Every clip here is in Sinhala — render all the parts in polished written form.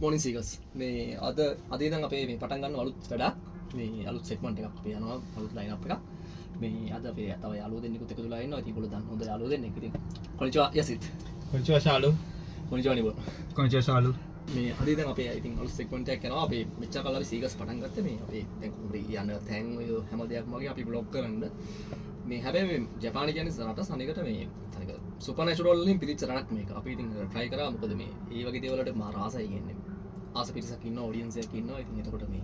good morning seekers. මේ අද ඉඳන් අපේ මේ පටන් ගන්න අලුත් වැඩක් මේ අලුත් සෙග්මන්ට් එකක් අපි යනවා අලුත් ලයින් අප් එකක්. මේ අද අපේ තව යාළුවෝ දෙන්නෙකුත් එකතු වෙලා ඉන්නවා. ඉතින් ඒගොල්ලෝ දන්න හොඳ යාළුවෝ දෙන්නෙක්. ඉතින් කොනිචවා යසිත්. කොනිචවා ශාලු. කොනිචවා නිබෝ. කොනිචවා ශාලු. මේ අද ඉඳන් අපේ ඉතින් අලුත් සෙග්මන්ට් එකක් යනවා. අපි මෙච්චර කල් අපි සීකර්ස් පටන් ගත්තේ මේ අපේ දැන් කුඹරි යන තැන් ඔය හැම දෙයක්ම වගේ අපි බ්ලොග් කරන්න. මේ හැබැයි මේ ජපානයේ කියන්නේ රට සනිකට මේ තනික සුපර්නැචරල් වලින් පිළිච්ච රටක් මේක. අපි ඉතින් try කරා මොකද මේ ඒ වගේ දේවල් වලට මහා රාසයි කියන්නේ. ආස පිරිසක් ඉන්නවා ඔඩියන්ස් එකක් ඉන්නවා. ඉතින් එතකොට මේ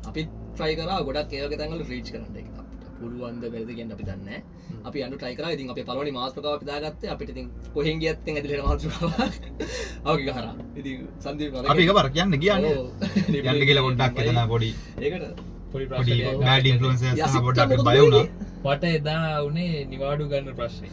අපි try කරා ගොඩක් ඒ වගේ තැන් වල රීච් කරන්න ඒක අපිට. පුළුවන් ද බැරිද කියන්නේ අපි දන්නේ නැහැ. අපි යන්න try කරා. ඉතින් අපේ පළවෙනි මාස් ප්‍රකාව අපි දාගත්තේ. අපිට ඉතින් කොහෙන් ගියත් ඉතින් ඇදලා යන මාස් ප්‍රකාව. අවගේ ගහරා. ඉතින් සංදීප් අපි එකපාරක් යන්න ගියානේ. යන්න කියලා පොඩ්ඩක් එතන පොඩි ඒකට පොඩි බෑඩ් ඉන්ෆ්ලුවෙන්සර්ස් සහ පොඩ්ඩක් බය වුණා. මට එදා උනේ නිවාඩු ගන්න ප්‍රශ්නේ.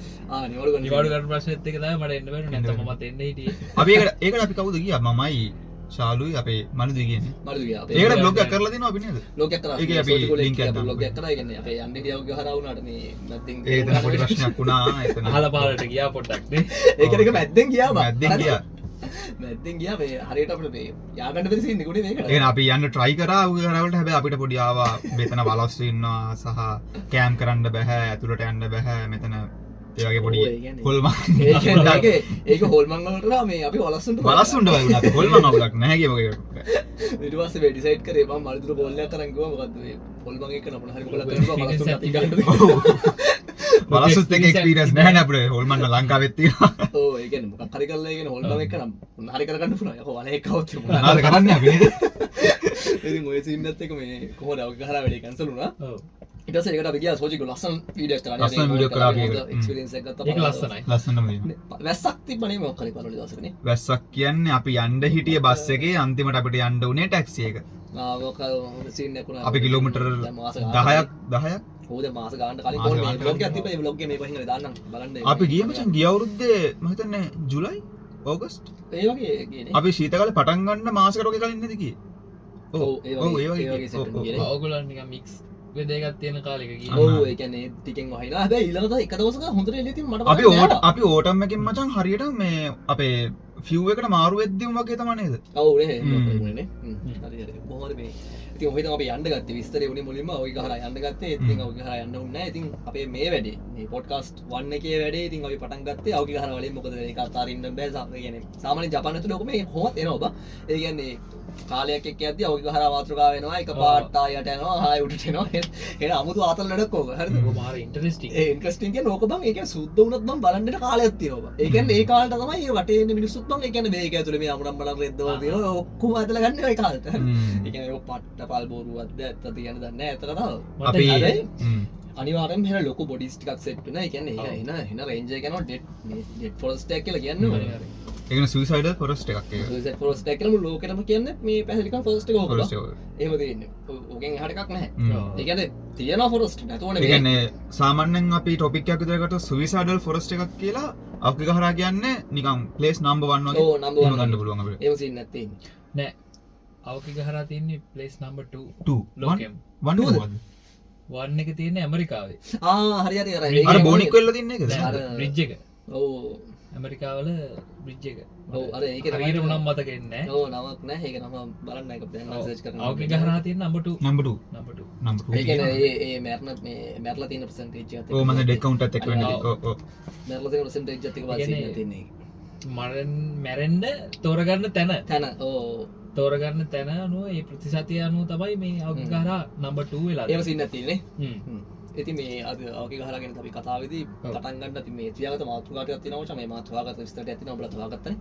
නිවාඩු ගන්න ප්‍රශ්නෙත් එක තමයි මට එන්න බැරි නැත්නම් මමත් එන්න හිටියේ. අපි ඒකට අපි කවුද ගියා? මමයි ශාලුයි අපේ මනුදු කියන්නේ. මනුදු ගියා. ඒකට බ්ලොග් එකක් කරලා දෙනවා අපි නේද? බ්ලොග් එකක් කරා. ඒකේ අපි ලින්ක් එකක් දාමු. බ්ලොග් එකක් කරා. ඒ කියන්නේ අපේ යන්නේ ගියවගේ හරහා වුණාට මේ මැද්දෙන් ඒ එතන පොඩි ප්‍රශ්නයක් වුණා. එතන අහලා පාරට ගියා පොඩ්ඩක් නේ. ඒක එක මැද්දෙන් ගියා බා. මැද්දෙන් ගියා. මැද්දෙන් ගියා මේ හරියට අපිට මේ ය아가න්න බැරි සීන් එකනේ මේකට. එහෙනම් අපි යන්න try කරා උගේ කරවලට හැබැයි අපිට පොඩි ආවා මෙතන වලස්සු ඉන්නවා සහ කැම් කරන්න බෑ ඇතුළට යන්න බෑ මෙතන ඒ වගේ පොඩි හොල්මන් ඒක හොල්මන් වලට මේ අපි වලස්සුන්ට වුණා අපි හොල්මන් අවුලක් නැහැ කිය වගේ ඊට පස්සේ මේ ඩිසයිඩ් කරේ මම මල්දුර බෝල් එකක් අරන් ගියා මොකද්ද මේ හොල්මන් එක නපුණ හරි කොල්ල කරනවා වලස්සුන්ට අති ගන්න වලස්සුත් එක එක්ස්පීරියන්ස් නැහැ නේ අපිට හොල්මන් ලංකාවෙත් තියෙනවා ඔව් ඒ කියන්නේ මොකක් හරි කරලා ඒ කියන්නේ හොල්මන් එක නම් හරි කරගන්න පුළුවන් යකෝ වල එකවත් මොනවාද කරන්නේ අපි නේද ඉතින් ඔය සීන් එකත් එක මේ කොහොමද අවක කරා වැඩේ කැන්සල් වුණා ඔව් ඊට පස්සේ ඒකට අපි ගියා සෝජික ලස්සන වීඩියෝ එකක් කරා ලස්සන වීඩියෝ කරා ඒක එක්ස්පීරියන්ස් එකක් ගත්තා ඒක ලස්සනයි ලස්සනම වැස්සක් තිබ්බනේ මොකක් හරි පරලි දවසකනේ වැස්සක් කියන්නේ අපි යන්න හිටිය බස් එකේ අන්තිමට අපිට යන්න උනේ ටැක්සි එක ඔක සීන් එකක් වුණා අපි කිලෝමීටර් 10ක් ඕද මාස ගානට කලින් කොහොමද මේ බ්ලොග් එකක් තිබ්බා ඒ බ්ලොග් එක මේ පහින් දාන්නම් බලන්න අපි ගියේ මචං ගිය අවුරුද්දේ මම හිතන්නේ ජූලයි ඕගස්ට් ඒ වගේ ගියනේ අපි ශීතකාලේ පටන් ගන්න මාසකට වගේ කලින් නේද ගියේ ඔව් ඒ වගේ සෙට් ගියනේ ඕගොල්ලන් නිකන් මික්ස් වෙදේකක් තියෙන කාලෙක ගියේ ඔව් ඒ කියන්නේ ටිකෙන් වහිනා හැබැයි ඊළඟට එක දවසක හොඳට එළිය තින් මට අපි ඕටම් එකෙන් මචං හරියට මේ අපේ ෆිව් එකට මාරු වෙද්දිම වගේ තමයි නේද ඔව් නේ හරි හරි කොහොමද මේ ඉතින් ඔය හිතම අපි යන්න ගත්තේ විස්තරේ උනේ මුලින්ම ඔය ගහලා යන්න ගත්තේ ඉතින් ඔය ගහලා යන්න උන්නේ නැහැ ඉතින් අපේ මේ වැඩේ මේ පොඩ්කාස්ට් 1 එකේ වැඩේ ඉතින් අපි පටන් ගත්තේ ඔය ගහලා වලින් මොකද ඒක අතාරින්න බෑ ඒ කියන්නේ සාමාන්‍යයෙන් ජපාන ඇතුලේ ඔක මේ කොහොමද එනවා බා ඒ කියන්නේ කාලයක් එක්ක යද්දී ඔය ගහලා මාතෘකාව වෙනවා එක පාට ආයට යනවා ආය උඩට එනවා එන අමුතු ආතල් වැඩක් ඕක හරිද ඔක මාර ඉන්ටරෙස්ටිං ඒ ඉන්ටරෙස්ටිං කියන්නේ ඕක බං ඒ කියන්නේ සුද්ධ වුණත් බං බලන්න කාලයක් තියෙනවා බං ඒ කියන්නේ ඒ කාලේට තමයි මේ වටේ ඉන්න මිනිස්සුත් බං ඒ කියන්නේ මේක ඇතුලේ මේ අමුඩම් බලන් රෙද්දවල තියෙනවා ඔක්කොම ඇදලා ගන්න ඒ කාලේට ඒ කියන්නේ ඔය පට්ට පල් බෝරුවක්ද ඇත්ත තියන්න දන්නේ නැහැ ඇත්තට තමයි අපි අනිවාර්යෙන්ම එහෙන ලොකු බොඩිස් ටිකක් සෙට් වෙනවා ඒ කියන්නේ එහෙන රේන්ජ් එක යනවා ඩෙඩ් ෆොරස්ට් එකක් කියලා කියන්නේ ඒකන සුයිසයිඩල් ෆොරස්ට් එකක් ඒක සුයිසයිඩ් ෆොරස්ට් එකක් කියලා මුළු ලෝකෙටම කියන්නේ මේ පැහැදිලිකම ෆොරස්ට් එක ඕක එහෙම තියෙන්නේ ඕකෙන් එහාට එකක් නැහැ ඒ කියන්නේ තියෙනවා ෆොරස්ට් නැතුවනේ ඒ කියන්නේ සාමාන්‍යයෙන් අපි ටොපික් එකක් විතර ගත්තොත් සුයිසයිඩල් ෆොරස්ට් එකක් කියලා අපේ ගහරා කියන්නේ නිකන් ප්ලේස් නම්බර් 1 වගේ ඔව් නම්බර් 1 ගන්න පුළුවන් අපිට එහෙම සීන් නැත්තේ නෑ අවකි ගහරා තියෙන්නේ ප්ලේස් නම්බර් 2 ලෝකෙම 1 එක තියෙන්නේ ඇමරිකාවේ හරි හරි අර බෝනික් වෙල්ල තින්නේ ඒකද අර බ්‍රිජ් එක ඔව් ඇමරිකාවල බ්‍රිජ් එක ඔව් අර ඒක හරියට නම් මතකෙන්නේ නැහැ ඔව් නමක් නැහැ ඒක නම බලන්න එක දැන් සර්ච් කරන්න අවකි ගහරා තියෙන නම්බර් 2 නම්බර් 2 ඒ කියන්නේ ඒ මැරලා තියෙන percentage එකත් ඔව් මම ඩෙක් කවුන්ට් එකත් එක්ක වෙන්නේ ඔව් මැරලා තියෙන percentage එකත් එක්ක වාසිය තියෙන්නේ මැරෙන්න තෝරගන්න තැන ඔව් තෝරගන්න තැන අනුව ඒ ප්‍රතිශතය අනුව තමයි මේ අවකි ගහරා නම්බර් 2 වෙලා එහෙම සීන් නැති නේ ඉතින් මේ අද අවකි ගහරා ගැන අපි කතාවේදී පටන් ගන්න අපි මේ තියාගත්ත මාතෘකාවක් තියෙනවා මචං මේ මාතෘකාවකට විස්තරයක් තියෙනවා ඔබලා හොයාගත්තනේ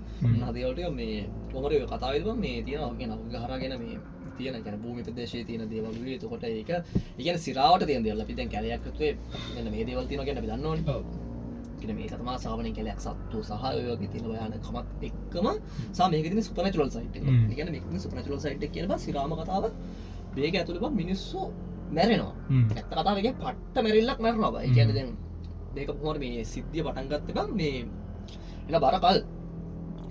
හදේ වලට මේ කොහොමද ඔය කතාවේදී මම මේ තියෙනවා කියන අවකි ගහරා ගැන මේ තියෙන කියන්නේ භූමි ප්‍රදේශයේ තියෙන දේවල් වල එතකොට ඒක ඒ කියන්නේ සිරාවට තියෙන දේවල් අපි දැන් කැලයක් ඇතුලේ මෙන්න මේ දේවල් තියෙනවා කියන්නේ අපි දන්නවනේ ඔව් කියන මේක තමයි සාමාන්‍යයෙන් කැලයක් සත්තු සහ ඔය වගේ තියෙන භයානකමත් එක්කම සහ මේකේ තියෙන සුපර්නැචරල් සයිඩ් එක. ඒ කියන්නේ මේකේ සුපර්නැචරල් සයිඩ් එක කියන බා සිරාම කතාව මේක ඇතුලේ බා මිනිස්සු මැරෙනවා. ඇත්ත කතාව එකේ පට්ට මැරිල්ලක් මැරෙනවා බා. ඒ කියන්නේ දැන් මේක කොහොමද මේ සිද්ධිය පටන් ගත්තේ බං මේ එන බරකල්.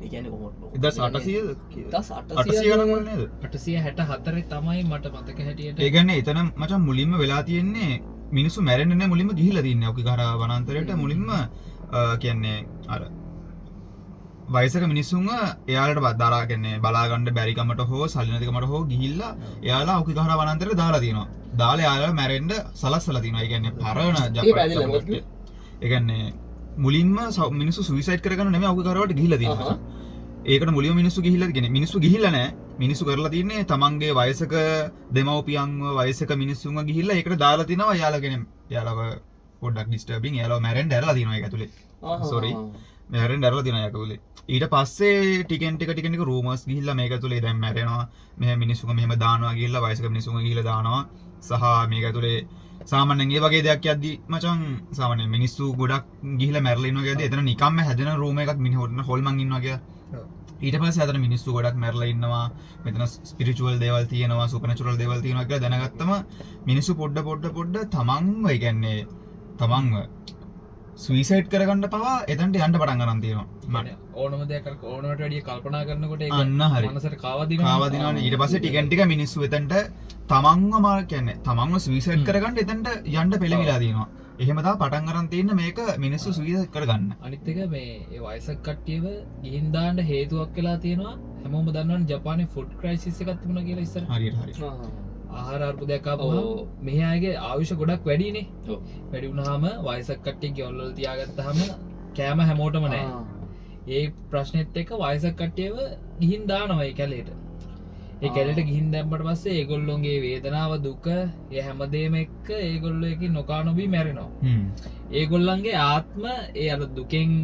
ඒ කියන්නේ කොහොමද 1800 ගණන් වල නේද 864 තමයි මට මතක හැටියට ඒ කියන්නේ එතන මචං මුලින්ම වෙලා තියෙන්නේ මිනිස්සු මැරෙන්නේ නැහැ මුලින්ම ගිහිලා තින්නේ ඔකි ගහරා වනාන්තරයට මුලින්ම කියන්නේ අර වයසක මිනිස්සුන්ව එයාලට දරා කියන්නේ බලාගන්න බැරිකමට හෝ සල්ලි නැතිකමට හෝ ගිහිල්ලා එයාලා ඔකි ගහන වනාන්තරේ දාලා තියෙනවා. දාලා එයාලා මැරෙන්න සලස්සලා තියෙනවා. ඒ කියන්නේ පරණ ජපානයේ. ඒ කියන්නේ මුලින්ම මිනිස්සු සුයිසයිඩ් කරගන්න නෙමෙයි ඔකි ගහරවට ගිහිල්ලා තියෙනවා. ඒකට මුලින්ම මිනිස්සු ගිහිල්ලා කියන්නේ මිනිස්සු ගිහිල්ලා නැහැ. මිනිස්සු කරලා තින්නේ තමන්ගේ වයසක දෙමව්පියන්ව වයසක මිනිස්සුන්ව ගිහිල්ලා ඒකට දාලා තිනවා. එයාලා කියන්නේ එයාලව පොඩ්ඩක් ඩිස්ටර්බින් එයාලව මැරෙන්න ඇරලා තිනවා ඒක ඇතුලේ. සෝරි. මැරෙන්න ඇරලා තිනවා ඒක ඇතුලේ. ඊට පස්සේ ටිකෙන් ටික රූමර්ස් ගිහිල්ලා මේක ඇතුලේ දැන් මැරෙනවා. මෙහෙම මිනිස්සුන්ව මෙහෙම දානවා ගිහිල්ලා වයසක මිනිස්සුන්ව ගිහිල්ලා දානවා. සහ මේක ඇතුලේ සාමාන්‍යයෙන් ඒ වගේ දෙයක් යද්දි මචං සාමාන්‍යයෙන් මිනිස්සු ගොඩක් ගිහිල්ලා මැරලා ඉන්නවා කියද්දි එතන නිකම්ම හැදෙන රූම් එකක් මිනිහොත් හොල්මන් ඉන්නවා කියලා. ඊට පස්සේ අතන මිනිස්සු ගොඩක් මැරලා ඉන්නවා. මෙතන ස්පිරිචුවල් දේවල් තියෙනවා, සුපර්නැචරල් දේවල් තියෙනවා කියලා දැනගත්තම මිනිස්සු පොඩ තමන්ව ඒ කියන්නේ තමන්ව සුයිසයිඩ් කරගන්න පවා එතනට යන්න පටන් ගන්න තියෙනවා. ඕනම දෙයක් ඕනකට වැඩිය කල්පනා කරනකොට ඒක අන්න හරි. මනසට කාවදිනවනේ. ඊට පස්සේ ටිකෙන් ටික මිනිස්සු එතනට තමන්ව මාර කියන්නේ තමන්ව සුයිසයිඩ් කරගන්න එතනට යන්න පෙළවිලා තියෙනවා. එහෙම තමයි පටන් ගන්න තියෙන මේක මිනිස්සු සුයිසයිඩ් කරගන්න. අනිත් එක මේ ඒ වයසක කට්ටියව ගිහින් දාන්න හේතුවක් වෙලා තියෙනවා. හැමෝම දන්නවනේ ජපානයේ ෆුඩ් ක්‍රයිසිස් එකක් තිබුණා කියලා ඉස්සර. හරියට. ආහාර අර්බුදයක් ආවම මෙහි අයගේ ආයුෂ ගොඩක් වැඩිනේ. වැඩි වුණාම වයසක කට්ටිය ගෙවල් වල තියාගත්තාම කෑම හැමෝටම නැහැ. ඒ ප්‍රශ්නෙත් එක්ක වයසක කට්ටියව ගිහින් දානවා ඒ කැලේට. ඒ කැලේට ගිහින් දැම්මට පස්සේ ඒගොල්ලෝගේ වේදනාව දුක ඒ හැමදේම එක්ක ඒගොල්ලෝ එකකින් නොකා නොබී මැරෙනවා. ඒගොල්ලන්ගේ ආත්ම ඒ අර දුකෙන්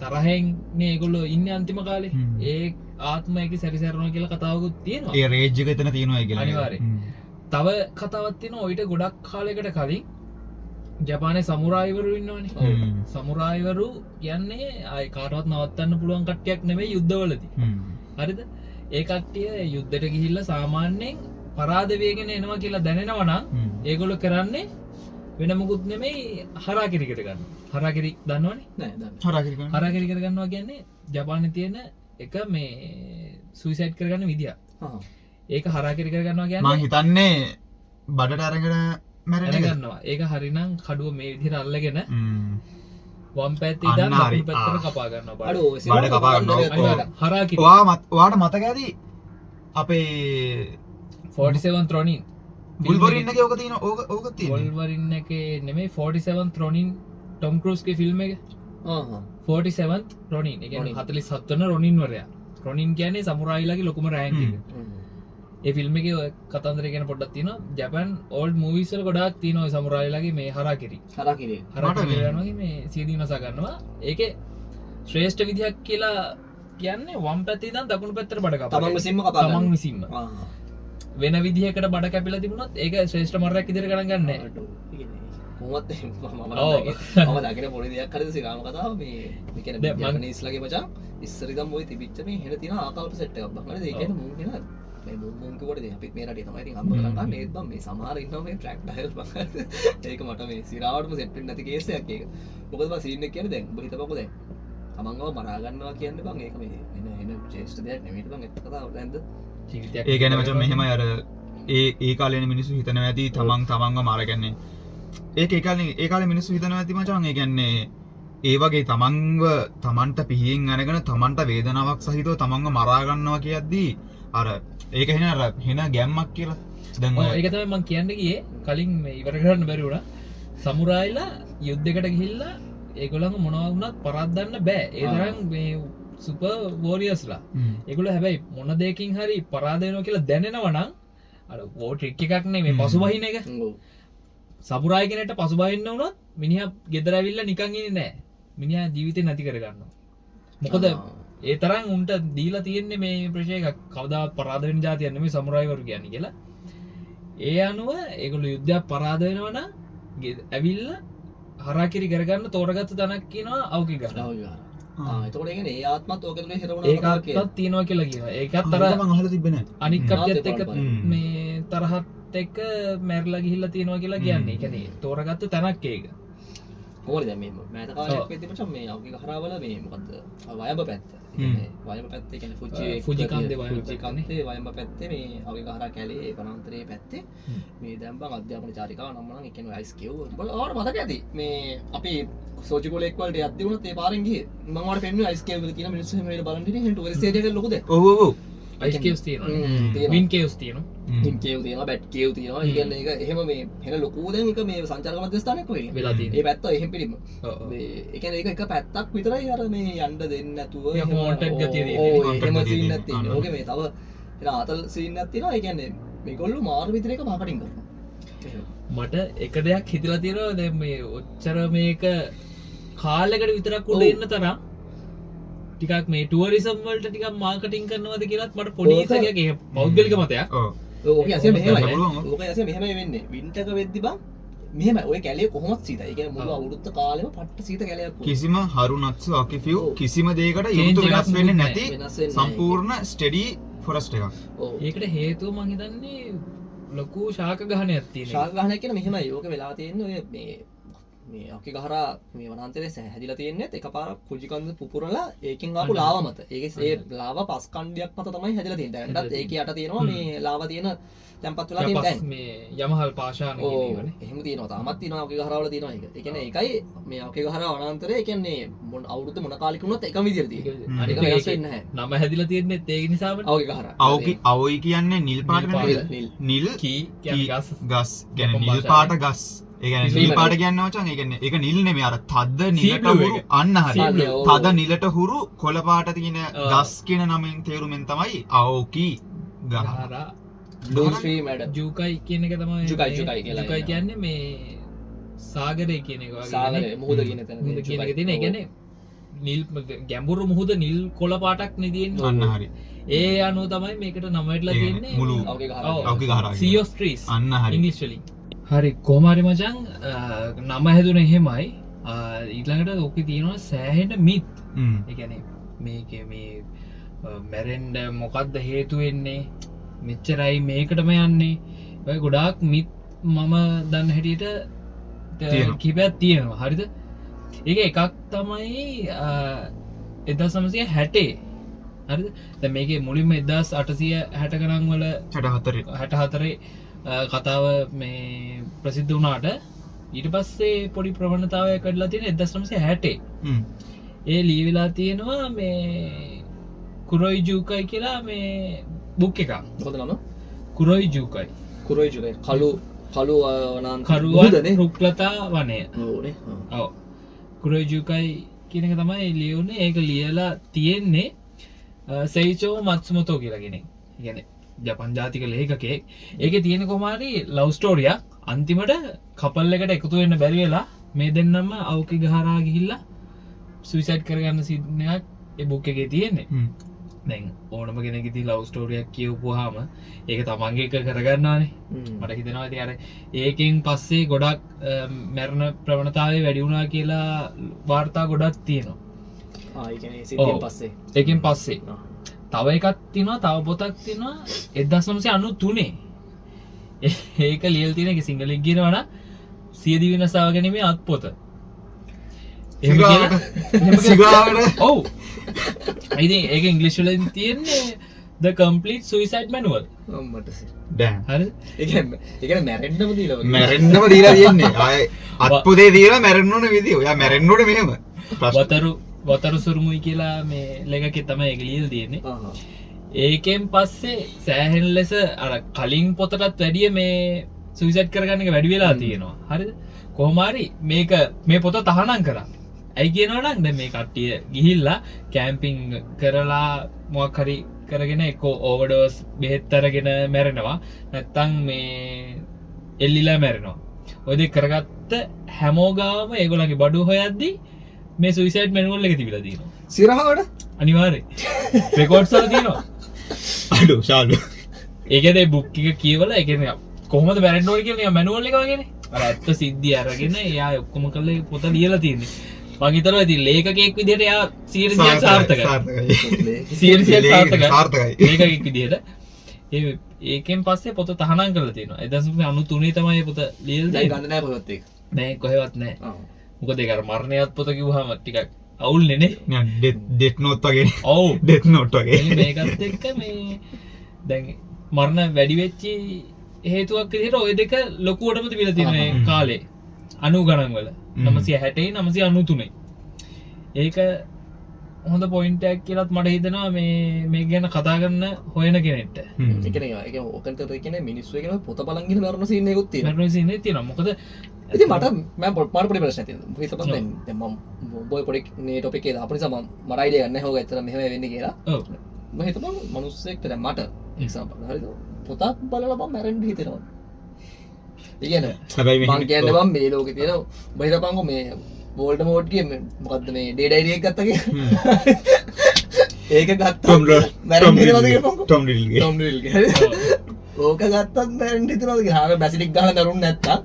තරහෙන් නේ ඒගොල්ලෝ ඉන්නේ අන්තිම කාලේ. ඒ ආත්මයක සැරිසරනවා කියලා කතාවකුත් තියෙනවා. ඒ රේජ් එක එතන තියෙනවා ඒ කියලා. අනිවාර්යයෙන්. තව කතාවක් තියෙනවා ඔයිට ගොඩක් කාලයකට කලින් ජපානයේ සමුරායිවරු ඉන්නවනේ. සමුරායිවරු කියන්නේ ආයි කාටවත් නවත්තන්න පුළුවන් කට්ටියක් නෙමෙයි යුද්ධවලදී. හරිද? ඒ කට්ටිය යුද්ධයට ගිහිල්ලා සාමාන්‍යයෙන් පරාද වේගෙන එනවා කියලා දැනෙනවා නම් ඒගොල්ලෝ කරන්නේ වෙන මොකුත් නෙමෙයි හරාකිරිකට ගන්න. හරාකිරි දන්නවනේ? නෑ දන්නවා. හරාකිරි කරගන්නවා කියන්නේ ජපානයේ තියෙන එක මේ සුයිසයිඩ් කරගන්න විදියක්. ඒක හරාකිරි කරගන්නවා කියන්නේ මං හිතන්නේ බඩට අරගෙන මැරෙන්න ගන්නවා. ඒක හරිනම් කඩුව මේ විදිහට අල්ලගෙන වම් පැත්තේ ඉඳන් දකුණු පැත්තට කපා ගන්නවා. බඩ කපා ගන්නවා. හරාකිරි. ඔයාට මතක ඇති අපේ 47th Ronin වුල්වරින් එකේ ඕක තියෙන ඕක තියෙන්නේ. වුල්වරින් එකේ නෙමෙයි 47th Ronin ටොම් ක්‍රූස්ගේ ෆිල්ම් එක. 47th Ronin. ඒ කියන්නේ 47 වෙනි Ronin වරයා. Ronin කියන්නේ සමුරායිලාගේ ලොකුම රෑන්ක් එක. ඒ ෆිල්ම් එකේ කතන්දරය ගැන පොඩ්ඩක් තියෙනවා. ජපාන් ඕල්ඩ් මූවිස් වල ගොඩාක් තියෙනවා සමුරායිලාගේ මේ හරාකිරි. හරාකිරි කරනවා මේ සියදිවි නසා ගන්නවා. ඒකේ ශ්‍රේෂ්ඨ විදිහක් කියලා කියන්නේ වම් පැත්තේ ඉඳන් දකුණු පැත්තට බඩ කපනවා. තමන් විසින්ම කපා ගන්නවා. තමන් විසින්ම. වෙන විදිහකට බඩ කැපිලා තිබුණොත් ඒක ශ්‍රේෂ්ඨ මරණයක් විදිහට ගණන් ගන්න නැහැ. කොහොමද මම දකින පොඩි දෙයක් හරිද සිරාම කතාව මේ කියන්නේ ජපනීස්ලාගේ මචං ඉස්සර ඉඳන් මොයි තිබිච්ච මේ හෙන තියෙන ආකල්ප සෙට් එකක් බං. හරිද? ඒ කියන්නේ මුන් කියන මේ මුන් කිව්වට දැන් අපිත් මේ රටේ තමයි ඉතින් හම්බ කරන් ගන්න ඒත් බං මේ සමහර ඉන්නවා මේ ට්‍රැක් ඩයල් බං. ඒක මට මේ සිරාවටම සෙට් වෙන්නේ නැති කේස් එකක් ඒක. මොකද බං සීන් එක කියන්නේ දැන් ඔබ හිතපොකෝ දැන් තමන්ව මරා ගන්නවා කියන්නේ බං ඒක මේ එන ජේෂ්ඨ දෙයක් නෙමෙයි බං ඒක කතාව දැන්ද ඒ කියන්නේ මචං මෙහෙමයි අර ඒ කාලේ මිනිස්සු හිතනවා ඇති තමන්ව මරගන්නේ. ඒක ඒ කාලේ මිනිස්සු හිතනවා ඇති මචං ඒ කියන්නේ ඒ වගේ තමන්ට පිහියෙන් අරගෙන තමන්ට වේදනාවක් සහිතව තමන්ව මරා ගන්නවා කියද්දී අර ඒක හෙන ගැම්මක් කියලා. දැන් ඒක තමයි මම කියන්න ගියේ කලින් මේ ඉවර කරන්න බැරි වුණා. සමුරායිලා යුද්ධයකට ගිහිල්ලා ඒගොල්ලන්ව මොනවා වුණත් පරද්දන්න බෑ. ඒ තරම් මේ සුපර් වෝරියර්ස්ලා. ඒගොල්ලෝ හැබැයි මොන දෙයකින් හරි පරාද වෙනවා කියලා දැනෙනවා නම් අර වෝ ට්‍රික් එකක් නේ මේ පසුබහින එක. සමුරායි කෙනෙක්ට පසුබහින්න වුණොත් මිනිහා ගෙදර ඇවිල්ලා නිකන් ඉන්නේ නැහැ. මිනිහා ජීවිතේ නැති කර ගන්නවා. මොකද ඒ තරම් උන්ට දීලා තියෙන්නේ මේ ප්‍රෙෂර් එක කවදාවත් පරාද වෙන જાතියක් නෙමෙයි සමුරායිවරු කියන්නේ කියලා. ඒ අනුව ඒගොල්ලෝ යුද්ධයක් පරාද වෙනවා නම් ඇවිල්ලා හරාකිරි කරගන්න තෝරගත්ත තැනක් කියනවා අවකි ගන්න. එතකොට ඒ කියන්නේ ඒ ආත්මත් ඕක තුනේ හිරවනවා ඒකත් තියෙනවා කියලා කියනවා. ඒකත් අර මම අහලා තිබ්බේ නැහැ. අනික් කප්පියත් එක්ක මේ තරහත් එක්ක මැරිලා ගිහිල්ලා තියෙනවා කියලා කියන්නේ. ඒ කියන්නේ තෝරගත්ත තැනක් ඒක. කොහොමද දැන් මේ මෑත කාලයක් වෙද්දී මචං මේ අවුගේ ගහරාවල මේ මොකද්ද වයඹ පැත්ත. කියන්නේ වයඹ පැත්තේ කියන්නේ ෆුජි කන්දේ වයඹ පැත්තේ මේ අවුගේ ගහරා කැලේ වනාන්තරයේ පැත්තේ මේ දැන් බං අධ්‍යාපන චාරිකාව නම් මනම් ඒ කියන්නේ අයිස් කියව. ඔයාලට මතක ඇති මේ අපි සෝජිකෝලෙක් වලට යද්දී වුණත් ඒ පාරෙන් ගියේ මම ඔයාලට පෙන්නුවේ අයිස් කියව කියලා තියෙන මිනිස්සු එහෙම වෙලා බලන් ඉන්නේ. එහෙනම් ටුවරිස්ට් ඒරියා එක ලොකුද? ඔව් ඔව් ඔව්. අයිස් කේව්ස් තියෙනවා. වින් කේව්ස් තියෙනවා. වින් කේව් තියෙනවා, බැට් කේව් තියෙනවා. ඒ කියන්නේ ඒක එහෙම මේ හෙන ලොකු දැන් එක මේ සංචාරක මධ්‍යස්ථානයක් වෙන්නේ. වෙලා තියෙනවා. ඒ පැත්ත එහෙම පිළිම. මේ ඒ කියන්නේ ඒක එක පැත්තක් විතරයි අර මේ යන්න දෙන්නේ නැතුව එහෙම හොන්ටඩ් ගතිය තියෙනවා. එහෙම සීන් නැති තියෙනවා. ඕකේ මේ තව එන ආතල් සීන් නැති තියෙනවා. ඒ කියන්නේ මේගොල්ලෝ මාරු විදිහට එක මාකටිං කරනවා. මට එක දෙයක් හිතලා තියෙනවා දැන් මේ ඔච්චර මේක කාලයකට විතරක් උඩ එන්න තරම් ටිකක් මේ ටුවරිසම් වලට ටිකක් මාකටිං කරනවද කියලාත් මට පොඩි ඉසකයක් ඒක පෞද්ගලික මතයක්. ඕකේ ඇසිය මෙහෙමයි. ඕකේ ඇසිය මෙහෙමයි වෙන්නේ. වින්ටර් එක වෙද්දි බං මෙහෙම ඔය කැලේ කොහොමත් සීතයි. ඒ කියන්නේ මුළු අවුරුද්ද කාලෙම පට්ට සීත කැලයක් වුණා. කිසිම හරුනත්සු අකිෆියු කිසිම දෙයකට යොමු වෙනස් වෙන්නේ නැති සම්පූර්ණ ස්ටඩි ෆොරස්ට් එකක්. ඔව්. ඒකට හේතුව මං හිතන්නේ ලොකු ශාක ගහනයක් තියෙනවා. ශාක ගහනයක් කියන මෙහෙමයි. ඕක වෙලා තියෙන්නේ ඔය මේ අවුගේ ගහරා මේ වනාන්තරයේ හැදිලා තියෙන්නේ එකපාරක් කුජි කන්ද පුපුරලා ඒකෙන් ආපු ලාවා මත. ඒකේ ඒ ලාවා පස් කණ්ඩියක් මත තමයි හැදිලා තියෙන්නේ. දැන්ටත් ඒකේ යට තියෙනවා මේ ලාවා තියෙන තැම්පත් වෙලා තියෙන දැන්. මේ යමහල් පාෂාණ කියනවනේ. එහෙම තියෙනවා. තාමත් තියෙනවා අවුගේ ගහරාවල තියෙනවා ඒක. ඒ කියන්නේ ඒකයි මේ අවුගේ ගහරා වනාන්තරයේ ඒ කියන්නේ අවුරුද්ද මොන කාලෙක වුණත් එකම විදියට තියෙන්නේ. අනික වෙනස් වෙන්නේ නැහැ. නම හැදිලා තියෙන්නේ ඒක නිසාමනේ. අවුගේ ගහරා. අවුයි කියන්නේ නිල් පාට නිල් කී කියන්නේ ගස් කියන්නේ නිල් පාට ගස්. ඒ කියන්නේ නිල් පාට කියන්නේ මචං ඒ කියන්නේ ඒක නිල් නෙමෙයි අර තද නිලට හුරු අන්න හරි. තද නිලට හුරු කොළ පාට තියෙන ගස් කියන නමෙන් තේරුමෙන් තමයි Aokigahara. Blue tree meadow. Jukai කියන එක තමයි ජුකයි කියලා. ජුකයි කියන්නේ මේ සාගරය කියන එක වගේ. සාගරය මුහුද කියන තැන. මුහුද කියන එක තියෙන. ඒ කියන්නේ නිල් ගැඹුරු මුහුද නිල් කොළ පාටක් නේ තියෙන්නේ. අන්න හරි. ඒ අනුව තමයි මේකට නම වෙట్లా තියෙන්නේ. මුළු අවුගේ ගහරා. අවුගේ ගහරා. Sea of Trees. අන්න හරි. ඉංග්‍රීසි වලින්. හරි කොහොම හරි මචං නම හැදුනේ එහෙමයි. ඊළඟට ඔකේ තියෙනවා සෑහෙන මිත්. ඒ කියන්නේ මේකේ මේ මැරෙන්න මොකද්ද හේතු වෙන්නේ? මෙච්චරයි මේකටම යන්නේ. ඔය ගොඩාක් මිත් මම දන්න හැටියට කිහිපයක් තියෙනවා. හරිද? ඒක එකක් තමයි 1960. හරිද? දැන් මේකේ මුලින්ම 1860 ගණන් වල 64 කතාව මේ ප්‍රසිද්ධ වුණාට ඊට පස්සේ පොඩි ප්‍රවණතාවයක් වැඩිලා තියෙන 1960. ඒ ලියවිලා තියෙනවා මේ කුරොයි ජූකයි කියලා මේ බුක් එකක්. මොකද නම? කුරොයි ජූකයි. කුරොයි ජූකයි. කළු වනාන්තර කරුවන් රුක්ලතා වනය. ඕනේ. ඔව්. කුරොයි ජූකයි කියන එක තමයි ලියුනේ. ඒක ලියලා තියෙන්නේ සෙයිචෝ මත්සුමොතෝ කියලා කෙනෙක්. කියන්නේ ජපන් ජාතික ලේඛකයෙක්. ඒකේ තියෙන කොහොම හරි ලව් ස්ටෝරියක්. අන්තිමට කපල් එකට එකතු වෙන්න බැරි වෙලා මේ දෙන්නම අවුකි ගහරා ගිහිල්ලා සුයිසයිඩ් කරගන්න සීන් එකක් ඒ බුක් එකේ තියෙන්නේ. දැන් ඕනම කෙනෙක් ඉතින් ලව් ස්ටෝරියක් කියවුවාම ඒක තමන්ගේ එක කරගන්නවානේ. මට හිතෙනවා ඉතින් අර ඒකෙන් පස්සේ ගොඩක් මරණ ප්‍රවණතාවය වැඩි වුණා කියලා වාර්තා ගොඩක් තියෙනවා. ඒ කියන්නේ සිද්ධියෙන් පස්සේ. ඒකෙන් පස්සේ තව එකක් තියෙනවා, තව පොතක් තියෙනවා 1993. ඒක ලියලා තියෙන එක සිංහලෙන් කියනවා නම් සියදි විනාශව ගැනීමේ අත්පොත. එහෙම කියලා ඔව්. ඉතින් ඒක ඉංග්‍රීසි වලින් තියෙන්නේ The Complete Suicide Manual. දැන් හරිද? ඒ කියන්නේ මැරෙන්නම දීලා වගේ. මැරෙන්නම දීලා තියෙන්නේ. ආයේ අත්පොතේ දීලා මැරෙන්න ඕන විදිය. ඔයා මැරෙන්න ඕනේ මෙහෙම. වතරු සුරුමුයි කියලා මේ ලේඛකේ තමයි ඒක ලියලා තියෙන්නේ. ඒකෙන් පස්සේ සෑහෙන ලෙස අර කලින් පොතටත් වැඩිය මේ සුයිසයිඩ් කරගන්න එක වැඩි වෙලා තියෙනවා. හරිද? කොහොම හරි මේක මේ පොත තහනම් කරා. ඇයි කියනවා නම් දැන් මේ කට්ටිය ගිහිල්ලා කැම්පින් කරලා මොකක් හරි කරගෙන එක්ක ඕවර්ඩෝස් බෙහෙත් අරගෙන මැරෙනවා. නැත්තම් මේ එල්ලිලා මැරෙනවා. ඔය දෙක කරගත්ත හැමෝගාම ඒගොල්ලන්ගේ බඩු හොයද්දි මේ සුයිසයිඩ් මැනුවල් එක තිබිලා තියෙනවා. සිරහවට අනිවාර්යයෙන් රෙකෝඩ්ස් වල තියෙනවා. අඩෝ ශාලු. ඒකේ බුක් එක කියවලා ඒ කියන්නේ කොහොමද මැරෙන්න ඕනේ කියලා මැනුවල් එක වගේනේ. අර ඇත්ත සිද්ධිය අරගෙන එයා ඔක්කොම කරලා පොත ලියලා තියෙන්නේ. මම හිතනවා ඉතින් ලේඛකයෙක් විදිහට එයා 100% සාර්ථකයි. 100% සාර්ථකයි. ලේඛකයෙක් විදිහට ඒකෙන් පස්සේ පොත තහනම් කරලා තියෙනවා. 1993 තමයි පොත ලියලා තියෙන්නේ. ගන්න නැහැ පොතත් ඒක. නෑ කොහෙවත් නෑ. මොකද ඒක අර මරණයත් පොත කිව්වහම ටිකක් අවුල් නේ ඩෙත් නෝට් වගේ ඔව් ඩෙත් නෝට් වගේ මේකත් එක්ක මේ දැන් මරණ වැඩි වෙච්චි හේතුවක් විදිහට ওই දෙක ලොකුවටම තිබිලා තියෙන කාලේ 90 ගණන් වල 960 993 ඒක හොඳ පොයින්ට් එකක් කියලාත් මට හිතෙනවා මේ ගැන කතා කරන්න හොයන කෙනෙක්ට. ඒ කියන්නේ ඒක ඕකන්ට කියන්නේ මිනිස්සු කියන පොත බලන් ඉන්න මරණ සීන් එකකුත් තියෙනවා. මරණ සීන් එකක් තියෙනවා. මොකද ඉතින් මට මම පොඩි ප්‍රශ්නයක් තියෙනවා. හිතපන් දැන් මම පොඩි මේ ටොපික් එක දාපු නිසා මට අයිඩියා ගන්න නැහැ ඕක ඇත්තට මෙහෙම වෙන්නේ කියලා. ඔව්. මම හිතපන් මිනිස්සෙක්ට දැන් මට එක්සැම්පල් හරිද? පොතක් බලලා මම මැරෙන්න හිතෙනවා. ඒ කියන්නේ මම කියන්නේ මම මේ ලෝකේ තියෙන ඔබ හිතපන්කෝ මේ වෝල්ඩමෝට් ගේ මොකද්ද මේ ඩේ ඩයරි එක ගත්තා කියලා. ඒක ගත්තා මැරෙන්න හිතනවද කියපන්කෝ. ටොම් රිඩල් ගේ. ඕක ගත්තත් මැරෙන්න හිතනවද කියලා. ආව බැසිලික් ගහලා දරුන් නැත්තම්.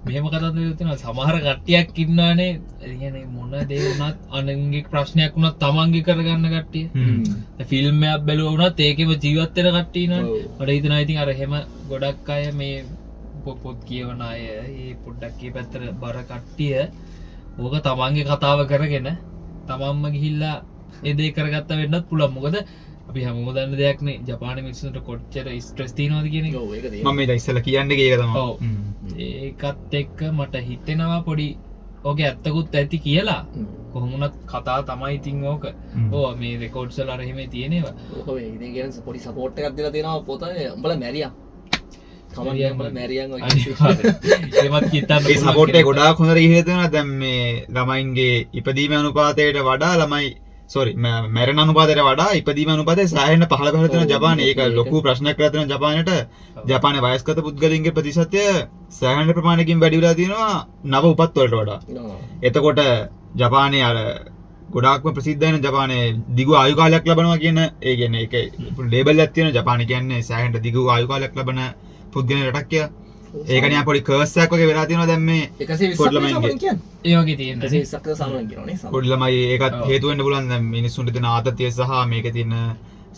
මෙහෙම කතාවක් තියෙනවා සමහර කට්ටියක් ඉන්නවානේ කියන්නේ මොන දේ වුණත් අනංගික ප්‍රශ්නයක් වුණත් තමන්ගේ කරගන්න කට්ටිය. ෆිල්ම් එකක් බැලුවා වුණත් ඒකෙම ජීවත් වෙන කට්ටිය ඉන්නවනේ. මට හිතෙනවා ඉතින් අර එහෙම ගොඩක් අය මේ පොත් කියවන අය ඒ පොඩ්ඩක් ඒ පැත්තට බර කට්ටිය ඕක තමන්ගේ කතාව කරගෙන තමන්ම ගිහිල්ලා ඒ දේ කරගත්ත වෙන්නත් පුළුවන්. මොකද අපි හැමෝම දන්න දෙයක් නේ ජපානයේ මිනිස්සුන්ට කොච්චර ස්ට්‍රෙස් තියෙනවද කියන එක. ඔව් ඒක තියෙනවා. මම මේ ඉස්සෙල්ලා කියන්නේ ඒක තමයි. ඔව්. ඒකත් එක්ක මට හිතෙනවා පොඩි ඕකේ ඇත්තකුත් ඇති කියලා. කොහොම වුණත් කතා තමයි ඉතින් ඕක. ඔව් මේ රෙකෝඩ්ස් වල අර එහෙම තියෙනේවා. ඕක මේ ඉතින් කියන්නේ පොඩි සපෝට් එකක් දීලා තියෙනවා පොතේ උඹලා මැරියා. කමරියන් උඹලා මැරියන් ඔය ඒවත් හිතන්න ඒ සපෝට් එක ගොඩාක් හොඳට ඉහිලා තියෙනවා. දැන් මේ ළමයින්ගේ ඉපදීම අනුපාතයට වඩා ළමයි මැරෙන අනුපාතයට වඩා ඉපදීම අනුපාතය සෑහෙන පහළ පහළ තියෙනවා ජපානයේ. ඒක ලොකු ප්‍රශ්නයක් කරලා තියෙනවා ජපානයට. ජපානයේ වයස්ගත පුද්ගලයන්ගේ ප්‍රතිශතය සෑහෙන ප්‍රමාණයකින් වැඩි වෙලා තියෙනවා නව උපත් වලට වඩා. එතකොට ජපානයේ අර ගොඩාක්ම ප්‍රසිද්ධ වෙන ජපානයේ දිගු ආයු කාලයක් ලබනවා කියන ඒ කියන්නේ ඒක ලේබල් එකක් තියෙනවා. ජපානය කියන්නේ සෑහෙන දිගු ආයු කාලයක් ලබන පුද්ගලයන් රටක් කියලා. ඒක නිකන් පොඩි කර්ස් එකක් වගේ වෙලා තියෙනවා දැන් මේ 120ක් කියන්නේ. ඒ වගේ තියෙන 120ක් සාමාන්‍ය කියනවනේ. පොඩි ළමයි ඒකත් හේතු වෙන්න පුළුවන්. දැන් මිනිස්සුන්ට තියෙන ආතතිය සහ මේකේ තියෙන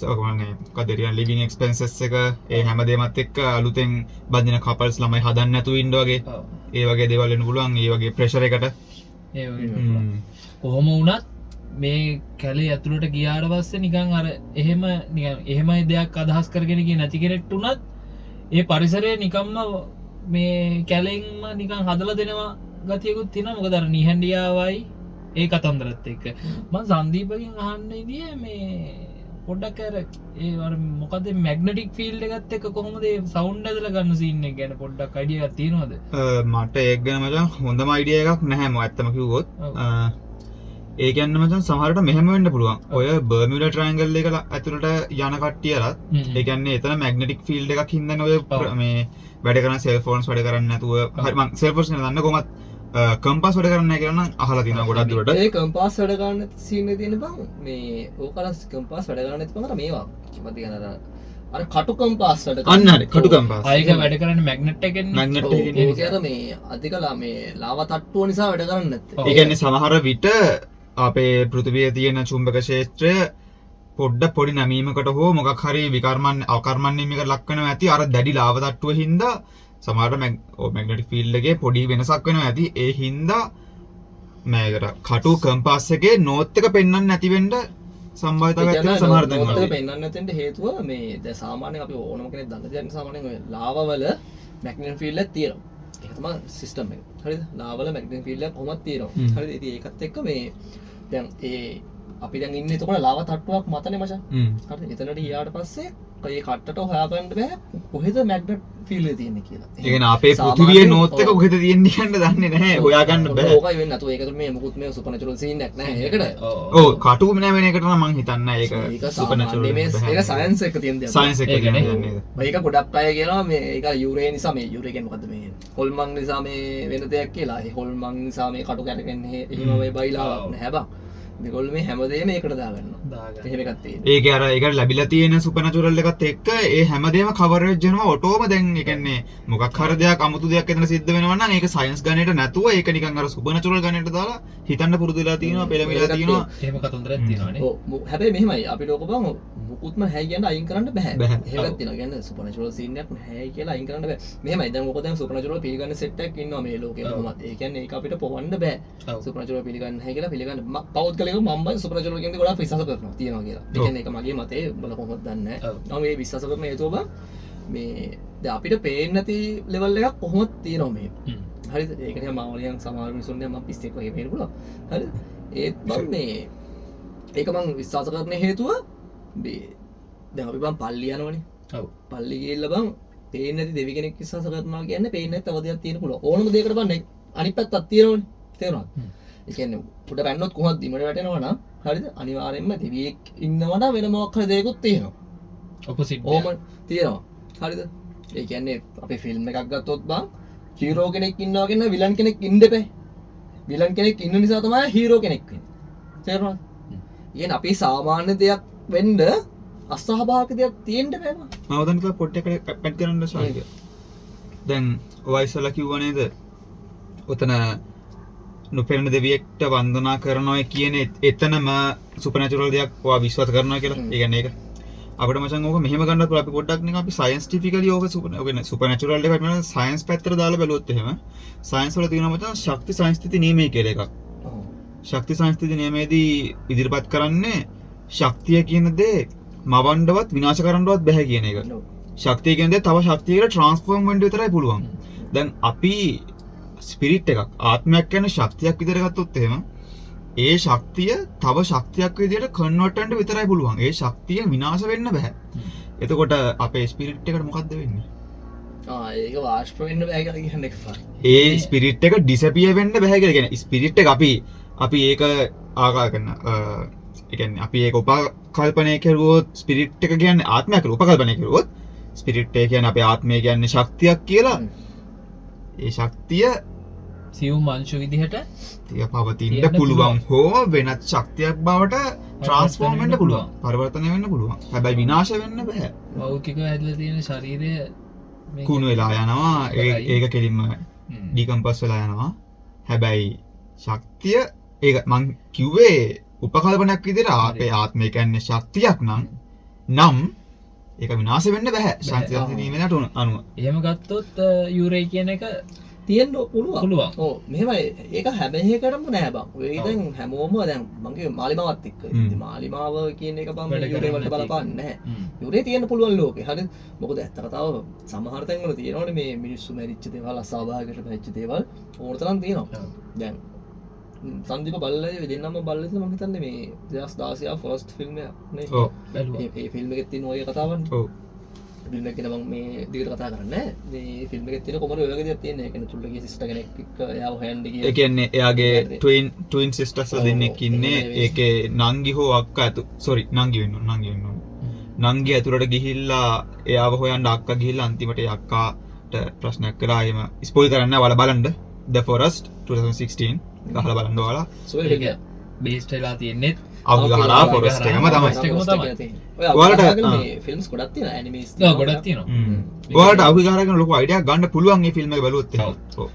මොකද ලිවිං එක්ස්පෙන්සස් එක ඒ හැමදේමත් එක්ක අලුතෙන් බඳින කපල්ස් ළමයි හදන්න නැතුව ඉන්න වගේ ඒ වගේ දේවල් වෙන්න පුළුවන්. ඒ වගේ ප්‍රෙෂර් එකට ඒ වගේ කොහොම වුණත් මේ කැලේ ඇතුළට ගියාට පස්සේ නිකන් අර එහෙම නිකන් එහෙමයි දෙයක් අදහස් කරගෙන ගියේ නැති කෙනෙක්ට උනත් ඒ පරිසරය නිකම්ම මේ කැලෙන්ම නිකන් හදලා දෙනවා ගතියකුත් තියෙනවා. මොකද අර නිහඬියාවයි ඒ කතන්දරත් එක්ක මම සංදීපගෙන් අහන්න ඉදියේ මේ පොඩ්ඩක් අර ඒ අර මොකද මැග්නටික් ෆීල්ඩ් එකත් එක්ක කොහොමද ඒ සවුන්ඩ් ඇදලා ගන්න සීන් එක ගැන පොඩ්ඩක් අයිඩියා එකක් තියෙනවද? මට ඒක ගැන මචං හොඳම අයිඩියා එකක් නැහැ. මම ඇත්තම කිව්වොත් ඒ කියන්නේ මචං සමහරට මෙහෙම වෙන්න පුළුවන්. ඔය බර්මියුඩා ට්‍රයැන්ගල් එක ඇතුළට යන කට්ටියලත් ඒ කියන්නේ එතන මැග්නටික් ෆීල්ඩ් එකක් හින්දානේ ඔය මේ වැඩ කරන සෙල්ෆෝන්ස් වැඩ කරන්නේ නැතුව හරි මං සෙල්ෆෝන්ස් නේ දන්න කොහොමද කම්පාස් වැඩ කරන්නේ කියලා නම් අහලා තියෙනවා ගොඩක් දුරට. ඒ කම්පාස් වැඩ කරන්න සීන් එකේ තියෙන බං මේ ඕකලස් කම්පාස් වැඩ කරන්න නැති බං මේවා කිව්වද කියන අර කටු කම්පාස් වැඩ කරන අන්න හරි කටු කම්පාස්. ආයක වැඩ කරන්නේ මැග්නට් එකෙන්. මැග්නට් එකෙන් ඒක අර මේ අධිකලා මේ ලාවා තට්ටුව නිසා වැඩ කරන්නේ නැත්තේ. ඒ කියන්නේ සමහර විට අපේ පෘථිවියේ තියෙන චුම්බක ක්ෂේත්‍රය පොඩි නැමීමකට හෝ මොකක් හරි අකර්මණ්‍යමයකට ලක් වෙනවා ඇති. අර දැඩි ලාව තට්ටුව හින්දා සමහරට මැග්නටික් ෆීල්ඩ් එකේ පොඩි වෙනසක් වෙනවා ඇති. ඒ හින්දා මේකට කටු කම්පාස් එකේ නෝත් එක පෙන්වන්න නැති වෙන්න සම්භාවිතතාවයක් තියෙනවා සමහර තැන්වල. නෝත් එක පෙන්වන්න නැතෙන්ට හේතුව මේ දැන් සාමාන්‍යයෙන් අපි ඕනම කෙනෙක් දන්න දෙයක් සාමාන්‍යයෙන් ඔය ලාවවල මැග්නටික් ෆීල්ඩ් එකක් තියෙනවා. ඒක තමයි සිස්ටම් එක. හරිද? ලාවල මැග්නටික් ෆීල්ඩ් එකක් කොහොමද තියෙනවා. හරිද? ඉතින් ඒකත් එක්ක මේ දැන් අපි දැන් ඉන්නේ එතකොට ලාව තට්ටුවක් මතනේ මචං. හරිද? එතනට ගියාට පස්සේ ඒ කට්ටට හොයාගන්න බෑ කොහෙද මැග්නට් ෆීල්ඩ් එක තියෙන්නේ කියලා. ඒ කියන්නේ අපේ පෘථිවියේ නෝත් එක කොහෙද තියෙන්නේ කියන්න දන්නේ නැහැ. හොයාගන්න බෑ. ඕකයි වෙන්නේ නැතුව ඒකට මේ මොකුත් මේ සුපර්නැචරල් සීන් එකක් නැහැ ඒකට. ඔව් කටුම නෑ වෙන එකට නම් මං හිතන්නේ ඒක සුපර්නැචරල් ඒක සයන්ස් එක තියෙන දෙයක්. සයන්ස් එක කියන්නේ. මේක ගොඩක් අය කියනවා මේ ඒක යුරේ නිසා මේ යුරේ කියන්නේ මොකද්ද මේ හොල්මන් නිසා මේ වෙන දෙයක් කියලා. ඒ හොල්මන් නිසා මේ කටු කැරෙන්නේ එහෙම වෙයි බයිලාවක් නැහැ බං. මේගොල්ලෝ මේ හැමදේම ඒකට දාගන්නවා. එහෙම එකක් තියෙනවා. ඒක අර ඒකට ලැබිලා තියෙන සුපර්නැචරල් එකත් එක්ක ඒ හැමදේම කවරේජ් වෙනවා ඔටෝම. දැන් ඒ කියන්නේ මොකක් හරි දෙයක් අමුතු දෙයක් එතන සිද්ධ වෙනවා නම් ඒක සයන්ස් ගණයට නැතුව ඒක නිකන් අර සුපර්නැචරල් ගණයට දාලා හිතන්න පුරුදු වෙලා තියෙනවා, පෙළමිලා තියෙනවා. එහෙම කතන්දරයක් තියෙනවානේ. ඔව් හැබැයි මෙහෙමයි අපිට ඕක බං මුකුත්ම නැහැ කියන අයින් කරන්න බෑ. එහෙමත් තියෙනවා. කියන්නේ සුපර්නැචරල් සීන් එකක් නැහැ කියලා අයින් කරන්න බෑ. මෙහෙමයි දැන් ඕක දැන් සුපර්නැචරල් පිළිගන්න සෙට් එකක් ඉන්නවා මේ ලෝකේ කොහොමද. ඒ කියන්නේ ඒක අපිට පොවන්න බෑ. සුපර්නැචරල් පිළිගන්න නැහැ කියලා පිළිගන්න පෞද්ගලිකව මම බයි සුපර්නැචරල් කියන්නේ ගොඩාක් විශ්වාස කරනවා තියෙනවා කියලා. ඒ කියන්නේ ඒක මගේ මතේ බල කොහොමද දන්නේ නැහැ. මම මේ විශ්වාස කරන හේතුව මේ දැන් අපිට පේන්නේ නැති ලෙවල් එකක් කොහොමද තියෙනවා මේ. හරිද? ඒක නිකන් මම වලින් සමහර මිනිස්සුන්ගේ මම පිස්සෙක් වගේ පේන්න පුළුවන්. හරිද? ඒත් මම මේ ඒක මම විශ්වාස කරන හේතුව මේ දැන් අපි බං පල්ලි යනවනේ. ඔව්. පල්ලි ගිහිල්ලා බං පේන්නේ නැති දෙවි කෙනෙක් විශ්වාස කරනවා කියන්නේ පේන්නේ නැති තව දෙයක් තියෙන පුළුවන්. ඕනම දෙයකට බං අනිත් පැත්තක් තියෙනවනේ. තේරුණාද? ඒ කියන්නේ උඩ පැන්නොත් කොහොමද දිමට වැටෙනවා නම් හරිද? අනිවාර්යෙන්ම දෙවියෙක් ඉන්නවා නම් වෙන මොකක් හරි දෙයක්ත් තියෙනවා. ඔපොසිට්. ඕම තියෙනවා. හරිද? ඒ කියන්නේ අපි ෆිල්ම් එකක් ගත්තොත් බං හීරෝ කෙනෙක් ඉන්නවා කියන විලන් කෙනෙක් ඉන්න එපා. විලන් කෙනෙක් ඉන්න නිසා තමයි හීරෝ කෙනෙක් වෙන්නේ. තේරුණාද? කියන්නේ අපි සාමාන්‍ය දෙයක් වෙන්න අසහභාගික දෙයක් තියෙන්න බෑ මම. මම දැන් කියලා පොඩ්ඩක් පැට් කරන්න සාරික. දැන් ඔය ඉස්සලා කිව්වා නේද? ඔතන නුපෙරණ දෙවියෙක්ට වන්දනා කරනවා කියන එතනම සුපර්නැචරල් දෙයක් ඔයා විශ්වාස කරනවා කියලා. ඒ කියන්නේ ඒක අපිට මචං ඕක මෙහෙම ගන්නත් පුළුවන්. අපි පොඩ්ඩක් නිකන් අපි සයන්ටිෆිකලි ඕක සුපර්නැචරල් එකක් වෙනවා සයන්ස් පැත්තට දාලා බැලුවොත් එහෙම සයන්ස් වල තියෙනවා මචං ශක්ති සංස්ථිති නියමය කියලා එකක්. ශක්ති සංස්ථිති නියමයේදී ඉදිරිපත් කරන්නේ ශක්තිය කියන දේ මවන්නවත් විනාශ කරන්නවත් බැහැ කියන එක. ශක්තිය කියන දේ තව ශක්තියකට ට්‍රාන්ස්ෆෝර්ම් වෙන්න විතරයි පුළුවන්. දැන් අපි ස්පිරිට් එකක් ආත්මයක් කියන්නේ ශක්තියක් විදිහට ගත්තොත් එහෙම ඒ ශක්තිය තව ශක්තියක් විදිහට කන්වර්ට් වෙන්න විතරයි පුළුවන්. ඒ ශක්තිය විනාශ වෙන්න බෑ. එතකොට අපේ ස්පිරිට් එකට මොකද්ද වෙන්නේ? ඒක වාෂ්ප වෙන්න බෑ කියලා කියන්නේ එකපාර. ඒ ස්පිරිට් එක ඩිසපියර් වෙන්න බෑ කියලා කියන්නේ ස්පිරිට් එක අපි ඒක ආකාර කරන ඒ කියන්නේ අපි ඒක උපකල්පනය කරුවොත් ස්පිරිට් එක කියන්නේ ආත්මයක් කියලා උපකල්පනය කරුවොත් ස්පිරිට් එක කියන්නේ අපේ ආත්මය කියන්නේ ශක්තියක් කියලා. ඒ ශක්තිය සියුම් අංශ විදිහට තිය පවතින්න පුළුවන් හෝ වෙනත් ශක්තියක් බවට ට්‍රාන්ස්ෆෝර්ම් වෙන්න පුළුවන්. පරිවර්තනය වෙන්න පුළුවන්. හැබැයි විනාශ වෙන්න බෑ. භෞතිකව ඇදලා තියෙන ශරීරය කුණු වෙලා යනවා. ඒක කෙලින්ම ඩිකම්පස් වෙලා යනවා. හැබැයි ශක්තිය ඒක මං කිව්වේ උපකල්පනයක් විදිහට අපේ ආත්මය කියන්නේ ශක්තියක් නම් ඒක විනාශ වෙන්න බෑ. ශක්තිය නිමනට අනුව. එහෙම ගත්තොත් යුරේ කියන එක තියෙන්න පුළුවන්. ඔව් මෙහෙමයි ඒක හැම එකකටම නෑ බං. ඔය දැන් හැමෝම දැන් මගේ මාලිමාවත් එක්ක. ඉතින් මාලිමාව කියන එක බං යුරේ වලට බලපාන්නේ නැහැ. යුරේ තියෙන්න පුළුවන් ලෝකේ. හරිද? මොකද ඇත්ත කතාව සමහර තැන්වල තියෙනවනේ මේ මිනිස්සු මැරිච්ච දේවල් අසාභාවිකවට වෙච්ච දේවල් ඕන තරම් තියෙනවා. දැන් සංදීප බල්ලේ දෙන්නම බල්ලේ මම හිතන්නේ මේ 2016 ෆස්ට් ෆිල්ම් එක නේ. ඔව්. ඒ ෆිල්ම් එකේ තියෙන ඔය කතාවනේ. ඔව්. ෆිල්ම් එක ගැන මම මේ දිගට කතා කරන්නේ නැහැ. මේ ෆිල්ම් එකේ තියෙන කොමර ඔය වගේ දෙයක් තියෙනවා. ඒ කියන්නේ චුල්ලගේ සිස්ටර් කෙනෙක් එක්ක එයාව හොයන්න ගියා. ඒ කියන්නේ එයාගේ ට්වින් සිස්ටර්ස්ලා දෙන්නෙක් ඉන්නේ. ඒකේ නංගි හෝ අක්කා නංගි වෙන්න ඕන. නංගි ඇතුළට ගිහිල්ලා එයාව හොයන්න අක්කා ගිහිල්ලා අන්තිමට ඒ අක්කාට ප්‍රශ්නයක් කළා. එහෙම ස්පොයිල් කරන්නේ නැහැ. ඔයාලා බලන්න. The Forest 2016 ගහලා බලන්න ඔයාලා. ඒක බේස්ඩ් වෙලා තියෙන්නේ අවුගහලා ෆොරස්ට් එකම තමයි. ඔයාලට මේ ෆිල්ම්ස් ගොඩක් තියෙනවා ඇනිමේස් තියෙනවා ගොඩක් තියෙනවා. ඔයාලට අවුගහලා කරන ලොකු අයිඩියක් ගන්න පුළුවන් මේ ෆිල්ම් එක බලුවොත් එහෙම. ඔව්.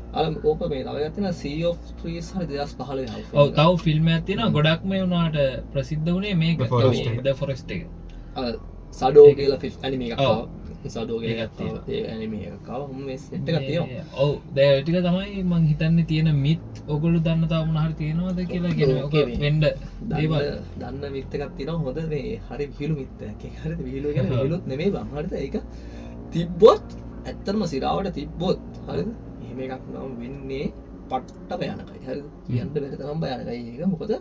ඕක මේ තව එකක් තියෙනවා Sea of Trees හරි 2015 ඔව් තව ෆිල්ම් එකක් තියෙනවා ගොඩක් මේ වුණාට ප්‍රසිද්ධ වුණේ මේක The Forest එක. සඩෝ කියලා ෆිල්ම් ඇනිමේ එකක් ආවා. සඩෝ කියලා ඒ ඇනිමේ එකක් ආවා. මේ සෙට් එකක් තියෙනවා. ඔව් දැන් ටික තමයි මං හිතන්නේ තියෙන මිත් ඔයගොල්ලෝ දන්න තාම මොන හරි තියෙනවද කියලා කියන්නේ ඔක වෙන්න දේවල් දන්න මිත් එකක් තියෙනවා. හොඳ මේ හරි විහිළු මිත් එකක්. ඒක හරිද විහිළු කියන්නේ විහිළුත් නෙමෙයි බං. හරිද? ඒක තිබ්බොත් ඇත්තටම සිරාවට තිබ්බොත් හරිද? එහෙම එකක් නම් වෙන්නේ පට්ට භයානකයි. හරිද? කියන්න බැරි තරම් භයානකයි ඒක. මොකද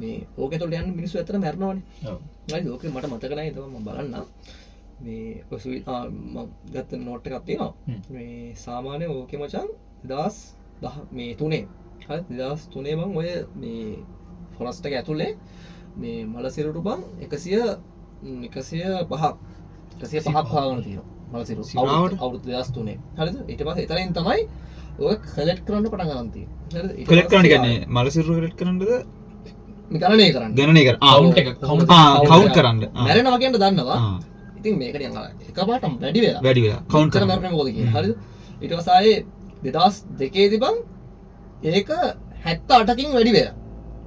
මේ ඕකේ තොල්ට යන මිනිස්සු ඇත්තට මැරෙනවනේ. ඔව්. හරිද? ඕකේ මට මතක නැහැ. ඒක මම බලන්න. මේ මම ගත්ත නෝට් එකක් තියෙනවා. මේ සාමාන්‍ය ඕකේ මචං 2010 මේ 3 හරි 2003 මම ඔය මේ ෆොරස්ට් එක ඇතුලේ මේ මල සිරුරු බං 105ක් හොයාගෙන තියෙනවා. මල සිරුරු අවුරුදු 2003 හරිද? ඊට පස්සේ එතනින් තමයි ඔය කලෙක්ට් කරන්න පටන් ගන්න තියෙන්නේ. හරිද? කලෙක්ට් කරන්න කියන්නේ මල සිරුරු කලෙක්ට් කරන්නද? ගණනය කරන්න ගණනය කර කවුන්ට් එක කවුන්ට් කරන්න මැරෙනවා කියන්න දන්නවා ඉතින් මේක නිකන් එකපාරටම වැඩි වෙලා වැඩි වෙලා කවුන්ට් කර කරන්න මැරෙන්නේ මොකද කියන්නේ හරිද ඊට පස්සේ 2002 දී බං ඒක 78කින් වැඩි වෙලා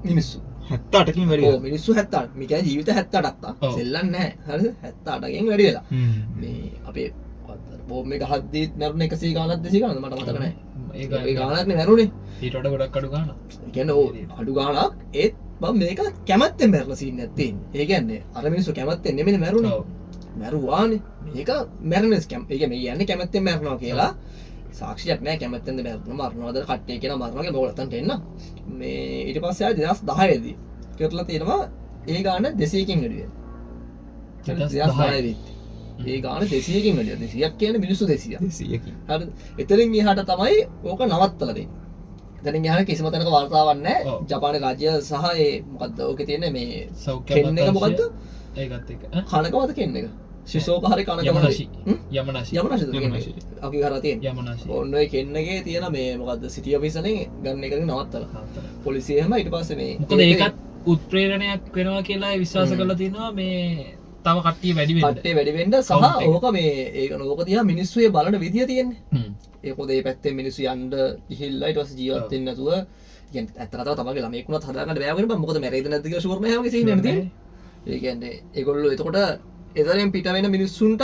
මිනිස්සු 78කින් වැඩි ඔව් වෙලා මිනිස්සු 78 මේ කියන්නේ ජීවිත 78ක් තා සෙල්ලම් නැහැ හරිද 78කින් වැඩි වෙලා මේ අපේ බෝම්බ එක හද්දී මැරුණ 100 ගානක් 200 ගානක් මට මතක නැහැ ඒ ගානක් නේ මැරුණේ ඊට වඩා ගොඩක් අඩු ගන්න ඒ කියන්නේ ඔව් අඩු ගානක් ඒත් මම මේක කැමැත්තෙන් මැරලා සීන් එකක් තියෙන්නේ ඒ කියන්නේ අර මිනිස්සු කැමැත්තෙන් නෙමෙයි මැරුණේ මැරුවානේ මේක මැරෙනස් කැම් ඒ කියන්නේ මේ යන්නේ කැමැත්තෙන් මැරනවා කියලා සාක්ෂියක් නැහැ කැමැත්තෙන්ද මැරනවාද කට්ටිය කියන මරනවා කියලා බෝලත්තන්ට එන්න මේ ඊට පස්සේ ආයි 2010 දී කරලා තියෙනවා ඒ ගාන 200කින් වැඩි වෙනවා 2010 දී ඒ ගාන 200කින් වැඩි වෙනවා 200ක් කියන්නේ මිනිස්සු 200ක් 200කින් හරිද එතනින් එහාට තමයි ඕක නවත්තලා දෙන්නේ එතනින් එහාට කිසිම තැනක වාර්තාවක් නැහැ ජපානයේ රාජ්‍ය සහ ඒ මොකද්ද ඕකේ තියෙන මේ කෙන් එක මොකද්ද ඒකත් එක කනකවද කෙන් එක ශිෂෝක හරි කනකවද යමනාශි අපි කරලා තියෙන යමනාශි ඔන්න ඔය කෙන්නගේ තියෙන මේ මොකද්ද සිටි ඔෆිසරෙන් ගන්න එකකින් නවත්තලා පොලිසිය එහෙම ඊට පස්සේ මේ මොකද ඒකත් උත්ප්‍රේරණයක් වෙනවා කියලා විශ්වාස කරලා තියෙනවා මේ තව කට්ටිය වැඩි වෙන්න කට්ටිය වැඩි වෙන්න සහ ඕක මේ ඒක නෝක තියා මිනිස්සු ඒ බලන විදිය තියෙන්නේ ඒක මොකද මේ පැත්තෙන් මිනිස්සු යන්න ගිහිල්ලා ඊට පස්සේ ජීවත් වෙන්න නැතුව කියන්නේ ඇත්තටම තමන්ගේ ළමයෙකුණත් හදාගන්න බෑ වෙන බං මොකද මැරෙයිද නැද්ද කියලා ෂුවර් නැහැ වගේ සීන් එකක් තියෙන්නේ ඒ කියන්නේ ඒගොල්ලෝ එතකොට එතරින් පිට වෙන මිනිස්සුන්ටත්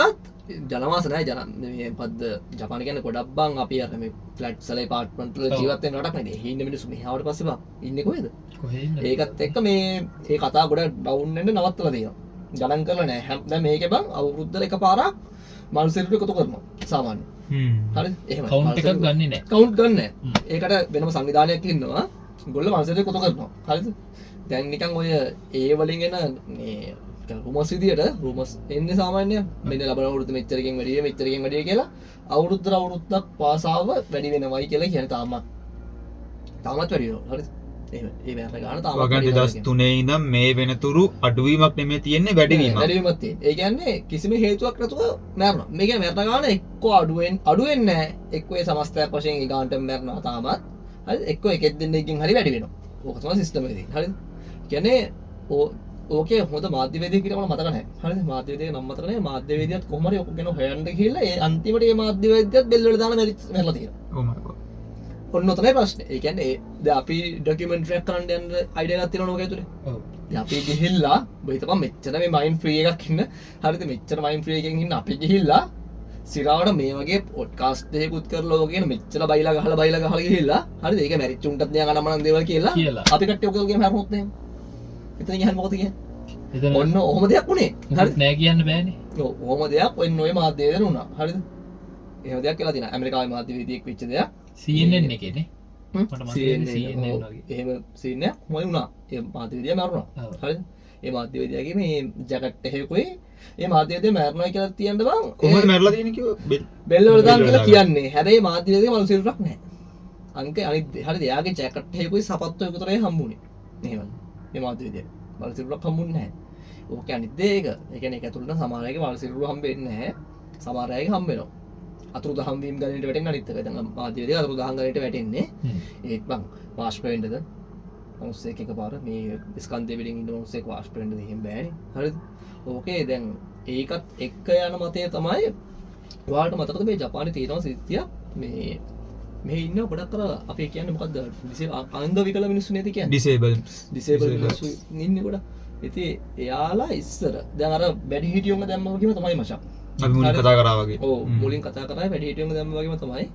ජනවාස නැහැ ජන මේ පද්ද ජපාන කියන්නේ ගොඩක් බං අපි අර මේ ෆ්ලැට්ස් වල ඇපාර්ට්මන්ට් වල ජීවත් වෙන රටක් නේ එහෙ ඉන්න මිනිස්සු මෙහාවට පස්සේ බං ඉන්නේ කොහෙද ඒකත් එක්ක මේ ඒ කතාව ගොඩක් ඩවුන් වෙන්න නවත්තලා තියෙනවා ගණන් කරලා නැහැ දැන් මේකේ බං අවුරුද්දට එකපාරක් මනුස්සයෙක් එකතු කරනවා සාමාන්‍ය හරිද එහෙම කවුන්ට් එකක් ගන්නෙ නැහැ කවුන්ට් ගන්න නැහැ ඒකට වෙනම සංවිධානයක් ඉන්නවා ගොල්ලෝ මනුස්සයෙක් එකතු කරනවා හරිද දැන් නිකන් ඔය ඒ වලින් එන මේ රුමස් විදියට රුමස් එන්නේ සාමාන්‍ය මෙන්න ලබන අවුරුද්ද මෙච්චරකින් වැඩි කියලා අවුරුද්දක් පාසාව වැඩි වෙනවයි කියලා කියන්නේ තාමත් වැඩි වෙනවා හරිද එහෙම ඒ මරණ ගන්න තාමත් වගන් 2003 ඉඳන් මේ වෙනතුරු අඩුවීමක් නෙමෙයි තියෙන්නේ වැඩිවීමක් තියෙන්නේ ඒ කියන්නේ කිසිම හේතුවක් නැතුව මරනවා මේ කියන්නේ මරණ ගන්න එක්ක අඩුවෙන්නේ නැහැ එක්ක ඒ සමස්තයක් වශයෙන් ඒ ගන්නට මරනවා තාමත් හරිද එක්ක එකෙක් දෙන්නෙක්ගෙන් හරි වැඩි වෙනවා ඕක තමයි සිස්ටම් එකේ හරිද කියන්නේ ඕකේ හොඳ මාධ්‍යවේදියෙක් කියලා මට මතක නැහැ. හරිද? මාධ්‍යවේදියෙක් නම් මතක නැහැ. මාධ්‍යවේදියත් කොහොම හරි ඔක ගැන හොයන්න ගිහිල්ලා ඒ අන්තිමට මේ මාධ්‍යවේදියත් බෙල් වල දාලා මැරලා තියෙනවා. Oh my god. ඔන්න තමයි ප්‍රශ්නේ. ඒ කියන්නේ දැන් අපි ඩොකියුමන්ටරි එකක් කරන්න යන අයිඩියා එකක් තියෙනවා නෝක ඇතුලේ. ඔව්. දැන් අපි ගිහිල්ලා ඔබ හිතපන් මෙච්චර මේ මයින්ඩ් ෆ්‍රී එකක් ඉන්න. හරිද? මෙච්චර මයින්ඩ් ෆ්‍රී එකකින් ඉන්න අපි ගිහිල්ලා සිරාවට මේ වගේ පොඩ්කාස්ට් එකකුත් කරලා ඔය කියන මෙච්චර බයිලා ගහලා ගිහිල්ලා හරිද? ඒක මැරිච් උන්ටත් නිකන් අනමන දේවල් කියලා අපි කට්ටිය ඔක ගේම හැරුණොත් එහෙම. එතන ගියහම මොකද කියන්නේ? ඔන්න ඔහොම දෙයක් උනේ. හරිද? නෑ කියන්න බෑනේ. ඔව් ඔහොම දෙයක් ඔන්න ඔය මාධ්‍යවේදීන් වුණා. හරිද? එහෙම දෙයක් කියලා තියෙනවා. ඇමරිකාවේ මාධ්‍යවේදියෙක් වෙච්ච දෙයක්. CNN එකේනේ. මට මතකයි CNN වගේ. එහෙම සීන් එකක් මොයි වුණා. ඒ මාධ්‍යවේදියා මැරුණා. හරිද? ඒ මාධ්‍යවේදියාගේ මේ ජැකට් එකකුයි ඒ මාධ්‍යවේදියා මැරුණා කියලා තියන්න බං. කොහොමද මැරලා තියෙන්නේ කිව්ව බෙල්ල වල දාන්න කියලා කියන්නේ. හැබැයි මාධ්‍යවේදියාගේ මනුස්ස සිරුරක් නැහැ. අනිත් හරිද? එයාගේ ජැකට් එකකුයි සපත්තු එක විතරයි හම්බුනේ. එහෙම. මේ මාධ්‍යවේදියා මනුස්ස සිරුරක් හම්බුන්නේ නැහැ. ඕක අනිත් දේ ඒක. ඒ කියන්නේ ඒක ඇතුළට සමහර අයගේ මනුස්ස සිරුර හම්බෙන්නේ නැහැ. සමහර අයගේ හම්බෙනවා. අතුරුදහන් වීම ගණනට වැටෙන්නේ අනිත් එක. දැන් මාධ්‍යවේදියා අතුරුදහන් ගණනට වැටෙන්නේ. ඒත් බං වාෂ්ප වෙන්නද? මනුස්සයෙක් එකපාර මේ ස්කන්ධය පිටින් ඉන්න මනුස්සයෙක් වාෂ්ප වෙන්නද එහෙම බෑනේ. හරිද? ඕකේ දැන් ඒකත් එක්ක යන මතය තමයි ඔයාලට මතකද මේ ජපානයේ තියෙනවා සිද්ධියක් මේ මේ ඉන්න ගොඩක් අර අපි කියන්නේ මොකද්ද අන්ධ විකල මිනිස්සු නේද කියන්නේ ඩිසේබල් මිනිස්සු ඉන්නේ ගොඩක්. ඉතින් එයාලා ඉස්සර දැන් අර වැඩි හිටියොම දැම්ම වගේම තමයි මචං. අපි මුලින් කතා කරා වගේ. ඔව් මුලින් කතා කරා වැඩි හිටියොම දැම්ම වගේම තමයි.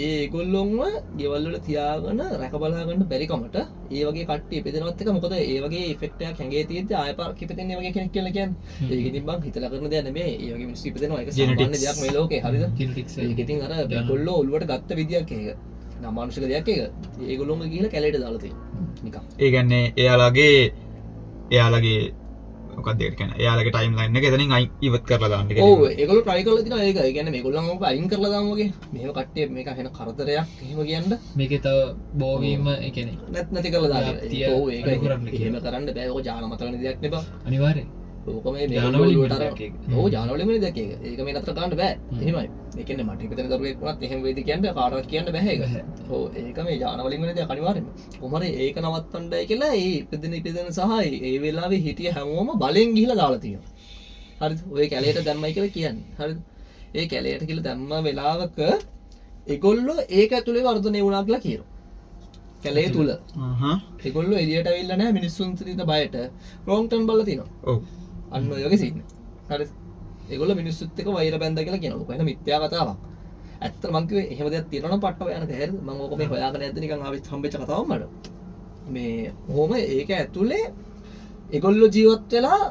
ඒගොල්ලොන්ව ගෙවල් වල තියාගෙන රැක බලා ගන්න බැරි කමට ඒ වගේ කට්ටිය ඉපදෙනවත් එක මොකද ඒ වගේ ඉෆෙක්ට් එකක් හැංගේ තියෙද්දි ආයෙ පාරක් ඉපදෙන්නේ වගේ කෙනෙක් කියලා කියන්නේ. ඒක ඉතින් බං හිතලා කරන දෙයක් නෙමෙයි. ඒ වගේ මිනිස්සු ඉපදෙනවා ඒක සාමාන්‍ය දෙයක් මේ ලෝකේ. හරිද? ඒක ඉතින් අර ඒගොල්ලෝ ඔළුවට ගත්ත විදියක් ඒක. අමානුෂික දෙයක් ඒක. ඒගොල්ලොන්ව ගිහලා කැලේට දාලා තියෙනවා. නිකන්. ඒ කියන්නේ එයාලගේ මොකක්ද ඒක කියන්නේ එයාලගේ ටයිම් ලයින් එක එතනින් ඉවත් කරලා දාන්න කියලා. ඔව් ඒගොල්ලෝ try කරලා තිනවා ඒක. ඒ කියන්නේ මේගොල්ලන් ඔබ අයින් කරලා දාමු වගේ. මේව කට්ටිය මේක වෙන කරදරයක් එහෙම කියන්න. මේකේ තව බෝවීම ඒ කියන්නේ නැති කරලා දාන්න. ඔව් ඒක එහෙම කරන්න බෑ. ඔක ජාන මත වෙන දෙයක් නේ බා. අනිවාර්යෙන්. ඕක මේ ජානවලින් මේගොල්ලෝ දැක්ක එක. ඔව් ජානවලින්මනේ දැක්ක එක. ඒක මේ නතර කරන්න බෑ. එහෙමයි. ඒ කියන්නේ මට හිතෙන දරුවෙක් වුණත් එහෙම වෙයිද කියන්නේ කාටවත් කියන්න බෑ ඒක. බැහැ. ඔව් ඒක මේ ජානවලින්මනේ දැක්ක අනිවාර්යෙන්ම. කොහොමද ඒක නවත්තන්නයි කියලා ඒ ඉපදෙන සහ ඒ වෙලාවේ හිටිය හැමෝම බලෙන් ගිහිලා දාලා තියෙනවා. හරිද? ඔය කැලේට දැම්මයි කියලා කියන්නේ. හරිද? ඒ කැලේට කියලා දැම්ම වෙලාවක ඒගොල්ලෝ ඒක ඇතුලේ වර්ධනය වුණා කියලා කියනවා. කැලේ තුල. ඒගොල්ලෝ එළියට ඇවිල්ලා නැහැ මිනිස්සුන් තියෙන බයට රෝන් ටර්න් බලලා තිනවා. ඔව්. අන්න ඔය වගේ සීන්. හරිද? ඒගොල්ලෝ මිනිස්සුත් එක්ක වෛර බැඳලා කියලා කියනවා. ඔක එන මිත්‍යා කතාවක්. ඇත්තට මං කිව්වේ එහෙම දෙයක් තියෙනවා නම් පට්ට හොයන්න තේරෙද? මං ඕක මේ හොයාගෙන නැද්ද නිකන් ආවෙත් හම්බෙච්ච කතාවක් මඩ. මේ කොහොම ඒක ඇතුලේ ඒගොල්ලෝ ජීවත් වෙලා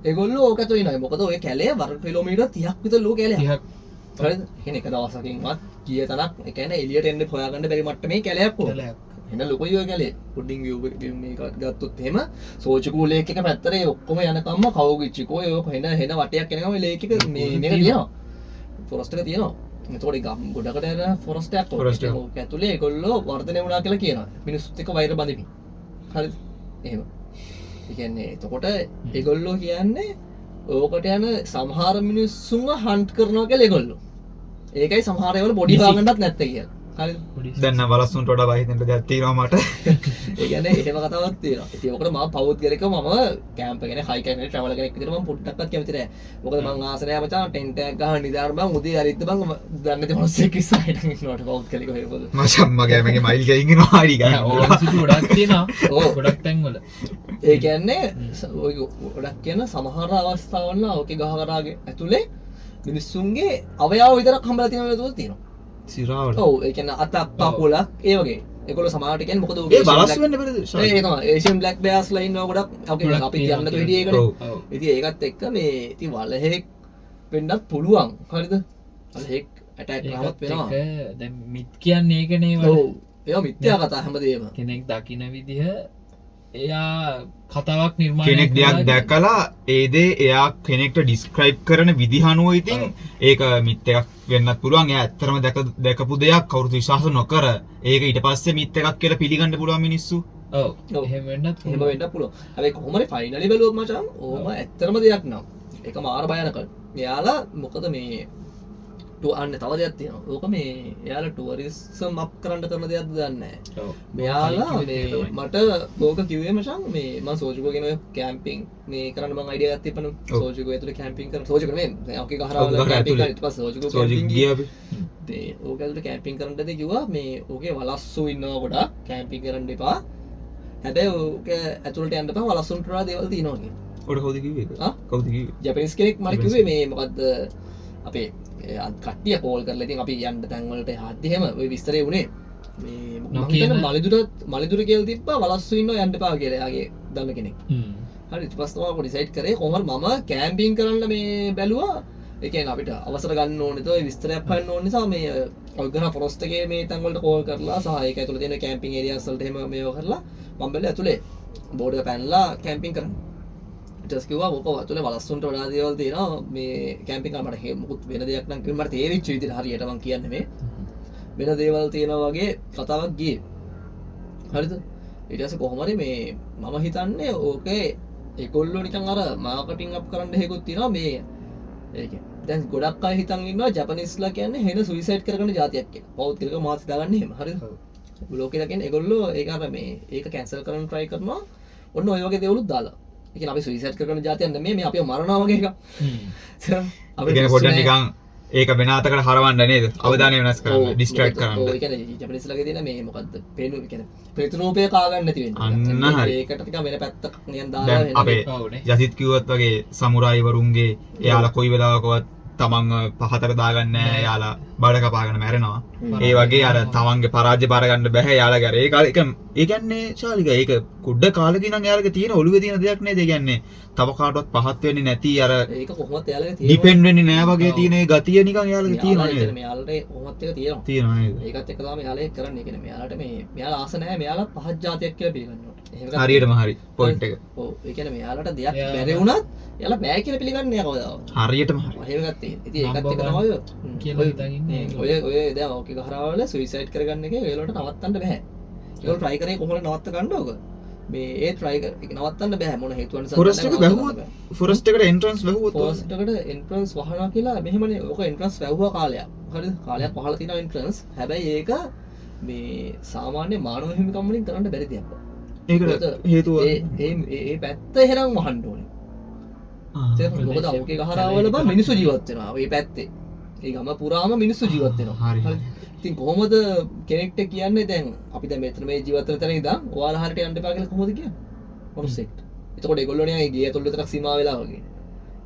ඒගොල්ලෝ ඕක ඇතුලේ ඉනවයි. මොකද ඔය කැලේ වර්ග කිලෝමීටර් 30ක් විතර ලෝ කැලයක්. 30ක්. හරිද? ඒ කියන්නේ එක දවසකින්වත් කීය තනක් ඒ කියන්නේ එළියට එන්න හොයාගන්න බැරි මට්ටමේ කැලයක් ඕක. කැලයක්. එන ලොකුයි ඔය කැලේ. පුඩින් view මේක ගත්තොත් එහෙම සෝචිකූ ලේක් එක පැත්තට ඒ ඔක්කොම යනකම්ම කවුගිච්චිකෝ ඒ හෙන වටයක් යනකම් ඔය ලේක් එක මේක තියෙනවා. ෆොරස්ට් එක තියෙනවා. එතකොට ගම් ගොඩකට යන ෆොරස්ට් එකක් ඕක ඇතුලේ ඒගොල්ලෝ වර්ධනය වුණා කියලා කියනවා. මිනිස්සුත් එක්ක වෛර බඳිමින්. හරිද? එහෙම. ඒ කියන්නේ එතකොට ඒගොල්ලෝ කියන්නේ ඕකට යන සමහර මිනිස්සුන්ව හන්ට් කරනවා කියලා ඒගොල්ලෝ. ඒකයි සමහර ඒවල බොඩි හොයාගන්නත් නැත්තේ කියලා. හරිද? දැන් වලස්සුන්ට වඩා වහිතෙන්ට දෙයක් තියෙනවා මට. ඒ කියන්නේ එහෙම කතාවක් තියෙනවා. ඉතින් ඔකට මම පෞද්ගලිකව මම කැම්ප් එකේ හයි කැම්ප් එකේ ට්‍රැවල් කෙනෙක් විදිහට මම පොඩ්ඩක්වත් කැමති නැහැ. මොකද මං ආස නැහැ මචං ටෙන්ට් එකක් ගහන්න නිදාන බං උදේ හරිද්ද බං දන්නේ නැති මොනසෙක් ඉස්සරහට ඉන්නවට පෞද්ගලිකව හේපොද. මචං මගේ මගේ මයිල් ගයින් එනවා හරි ගන්න. ඕන්සිටු ගොඩක් තියෙනවා. ඔව්. ගොඩක් තැන් වල. ඒ කියන්නේ ඔය ගොඩක් කියන සමහර අවස්ථාවල ඔකේ ගහ කරාගේ ඇතුලේ මිනිස්සුන්ගේ අවයව විතරක් හම්බලා තියෙන වෙලාවල් තියෙනවා. සිරාවට. ඔව් ඒ කියන්නේ අතක් කකුලක් ඒ වගේ. ඒගොල්ලෝ සමහරට කියන්නේ මොකද ඒ බලස් වෙන්න බැරිද? ඒ තමයි ඒෂියන් බ්ලැක් බෑස්ලා ඉන්නවා ගොඩක්. ඔකේ අපි කියන්න તો හිටියේ ඒකනේ. ඔව්. ඉතින් ඒකත් එක්ක මේ ඉතින් වලහෙක් වෙන්නත් පුළුවන්. හරිද? වලහෙක් ඇටැක් කරාවත් වෙනවා. දැන් මිත් කියන්නේ ඒකනේ වල. ඔව්. ඒවා මිත්‍යා කතා හැමදේම. කෙනෙක් දකින විදිහ එයා කතාවක් නිර්මාණය කෙනෙක් දෙයක් දැකලා ඒ දේ එයා කෙනෙක්ට ඩිස්ක්‍රයිබ් කරන විදිහ අනුව ඉතින් ඒක මිත් එකක් වෙන්නත් පුළුවන්. එයා ඇත්තටම දැකපු දෙයක් කවුරුත් විශ්වාස නොකර ඒක ඊට පස්සේ මිත් එකක් කියලා පිළිගන්න පුළුවන් මිනිස්සු. ඔව්. එහෙම වෙන්නත් එහෙම වෙන්න පුළුවන්. හැබැයි කොහොම හරි ෆයිනලි බැලුවොත් මචං ඕම ඇත්තටම දෙයක් නෑ. ඒක මාර භයානකයි. එයාලා මොකද මේ අන්න තව දෙයක් තියෙනවා. ඕක මේ එයාලා ටුවරිසම් අප් කරන්න කරන දෙයක්ද දන්නේ නැහැ. ඔව්. මෙයාලා මේ මට ඕක කිව්වේ මචං මේ මම සෝජිකෝ කියන කැම්පින් මේ කරන්න මම අයිඩියා එකක් තිබ්බනේ. සෝජිකෝ ඇතුලේ කැම්පින් කරන සෝජිකෝ නෙමෙයි. ඔකේ ගහරවල කැම්පින් කරලා ඊට පස්සේ සෝජිකෝ කැම්පින් ගියා අපි. ඒ ඕක ඇතුලේ කැම්පින් කරන්නද කිව්වා මේ ඕකේ වලස්සු ඉන්නවා ගොඩක් කැම්පින් කරන්න එපා. හැබැයි ඕක ඇතුලට යන්න එපා වලස්සුන්ට වඩා දේවල් තියෙනවා කියලා. ඔඩ කවුද කිව්වේ ඒක? කවුද කිව්වේ? ජපනිස් කෙනෙක් මට කිව්වේ මේ මොකද්ද අපේ කට්ටිය කෝල් කරලා ඉතින් අපි යන්න තැන් වලට හද්දි එහෙම ඔය විස්තරේ උනේ මේ මම හිතන්නේ මලිදුර කියලා තිබ්බා වලස්සු ඉන්නවා යන්න එපා කියලා එයාගේ දන්න කෙනෙක්. හරි ඊට පස්සේ තමයි ඩිසයිඩ් කරේ කොහොමද මම කැම්පින් කරන්න මේ බැලුවා. ඒ කියන්නේ අපිට අවසර ගන්න ඕනේ તો විස්තරයක් හොයන්න ඕන නිසා මේ ඔයගන ෆොරස්ට් එකේ මේ තැන් වලට කෝල් කරලා සහ ඒක ඇතුළේ තියෙන කැම්පින් ඒරියාස් වලට එහෙම මේව කරලා මම බැලුවා ඇතුළේ බෝඩර් පැනලා කැම්පින් කරන්න. ඊට කිව්වා මොකෝ ඇතුළේ වලස්සුන්ට වඩා දේවල් තියෙනවා මේ කැම්පින් කරන්න මට මොකුත් වෙන දෙයක් නම් කිව්ව මට තේරිච්ච විදිහට හරියට මම කියන්නේ මේ වෙන දේවල් තියෙනවා වගේ කතාවක් ගියේ. හරිද? ඊට පස්සේ කොහොම හරි මේ මම හිතන්නේ ඕකේ ඒගොල්ලෝ නිකන් අර මාකටිං අප් කරන්න හේකුත් තියෙනවා මේ ඒක. දැන් ගොඩක් අය හිතන් ඉන්නවා ජපනිස්ලා කියන්නේ හෙන සුයිසයිඩ් කරගෙන જાතියක් කියලා. පෞද්ගලික මාත් හිතාගන්න එහෙම. හරිද? ලෝකෙලා කියන්නේ ඒගොල්ලෝ ඒක අර මේ ඒක කැන්සල් කරන්න try කරනවා. ඔන්න ඔය වගේ දේවලුත් දාලා. ඒ කියන්නේ අපි සුයිසයිඩ් කරගෙන જાතියක් නෙමෙයි මේ අපිව මරනවා වගේ එකක්. අපි කියන්නේ පොඩ්ඩක් නිකන් ඒක වෙන අතකට හරවන්න නේද? අවධානය වෙනස් කරන්න, ඩිස්ට්‍රැක්ට් කරන්න. ඔය කියන්නේ ජපනිස්ලාගේ තියෙන මේ මොකද්ද? පේනු කියන්නේ ප්‍රතිරූපය කා ගන්න නැති වෙන්නේ. අන්න හරි. ඒකට ටිකක් වෙන පැත්තක් නිකන් දාලා දැන් අපේ යසිත් කිව්වත් වගේ සමුරායි වරුන්ගේ එයාලා කොයි වෙලාවකවත් තමන් පහතට දාගන්න නැහැ. එයාලා බඩ කපාගෙන මැරෙනවා. ඒ වගේ අර තමන්ගේ පරාජය බාර ගන්න බෑ. එයාලා ගර ඒක ඒ කියන්නේ ශාලික ඒක කුඩ කාලෙදී නම් එයාලගේ තියෙන ඔළුවේ තියෙන දෙයක් නේද? ඒ කියන්නේ තව කාටවත් පහත් වෙන්නේ නැති අර ඒක කොහොමද එයාලගේ තියෙන්නේ? ඩිපෙන්ඩ් වෙන්නේ නැහැ වගේ තියෙන ඒ ගතිය නිකන් එයාලගේ තියෙනවා නේද? මෙයාලට කොහොමත් එක තියෙනවා. තියෙනවා නේද? ඒකත් එක තමයි මෙයාලා ඒක කරන්නේ. කියන්නේ මෙයාලට මේ මෙයාලා ආස නැහැ. මෙයාලා පහත් જાතියක් කියලා පිළිගන්නවා. එහෙම හරියටම හරි පොයින්ට් එක. ඔව් ඒ කියන්නේ මෙයාලට දෙයක් බැරි වුණත් එයාලා බෑ කියලා පිළිගන්නේ නැහැ කවදාවත්. හරියටම හරි. එහෙම ගත්තේ. ඉතින් ඒකත් එක තමයි කියලා හිතන් ඉන්නේ. ඔය දැන් ඔකේ ගහරවල සුයිසයිඩ් කරගන්න එක ඒගොල්ලන්ට නවත්තන්න බෑ. ඒගොල්ලෝ try කරේ කොහොමද නවත්ත ගන්න ඕක. මේ ඒ try නවත්තන්න බෑ මොන හේතුව නිසා ෆොරස්ට් එක වැහුවොත් ෆොරස්ට් එකට එන්ට්‍රන්ස් වැහුවොත් ෆොරස්ට් එකට එන්ට්‍රන්ස් වහනවා කියලා මෙහෙමනේ ඔක එන්ට්‍රන්ස් වැහුවා කාලයක් හරිද කාලයක් වහලා තියෙනවා එන්ට්‍රන්ස් හැබැයි ඒක මේ සාමාන්‍ය මානව හිමිකම් වලින් කරන්න බැරි දෙයක්. ඒකට හේතුව ඒ පැත්ත එහෙනම් වහන්න ඕනේ. මොකද අවුකේ ගහරාවල බා මිනිස්සු ජීවත් වෙනවා. ඒ පැත්තේ. ඒ ගම පුරාම මිනිස්සු ජීවත් වෙනවා. හරි. ඉතින් කොහොමද කෙනෙක්ට කියන්නේ දැන් අපි දැන් මෙතන මේ ජීවත් වෙන තැන ඉඳන් ඔයාලා හරියට යන්න එපා කියලා කොහොමද කියන්නේ? මොනසෙක්ට. එතකොට ඒගොල්ලෝ නේ ගේ ඇතුළේ විතරක් සීමා වෙලා වගේ.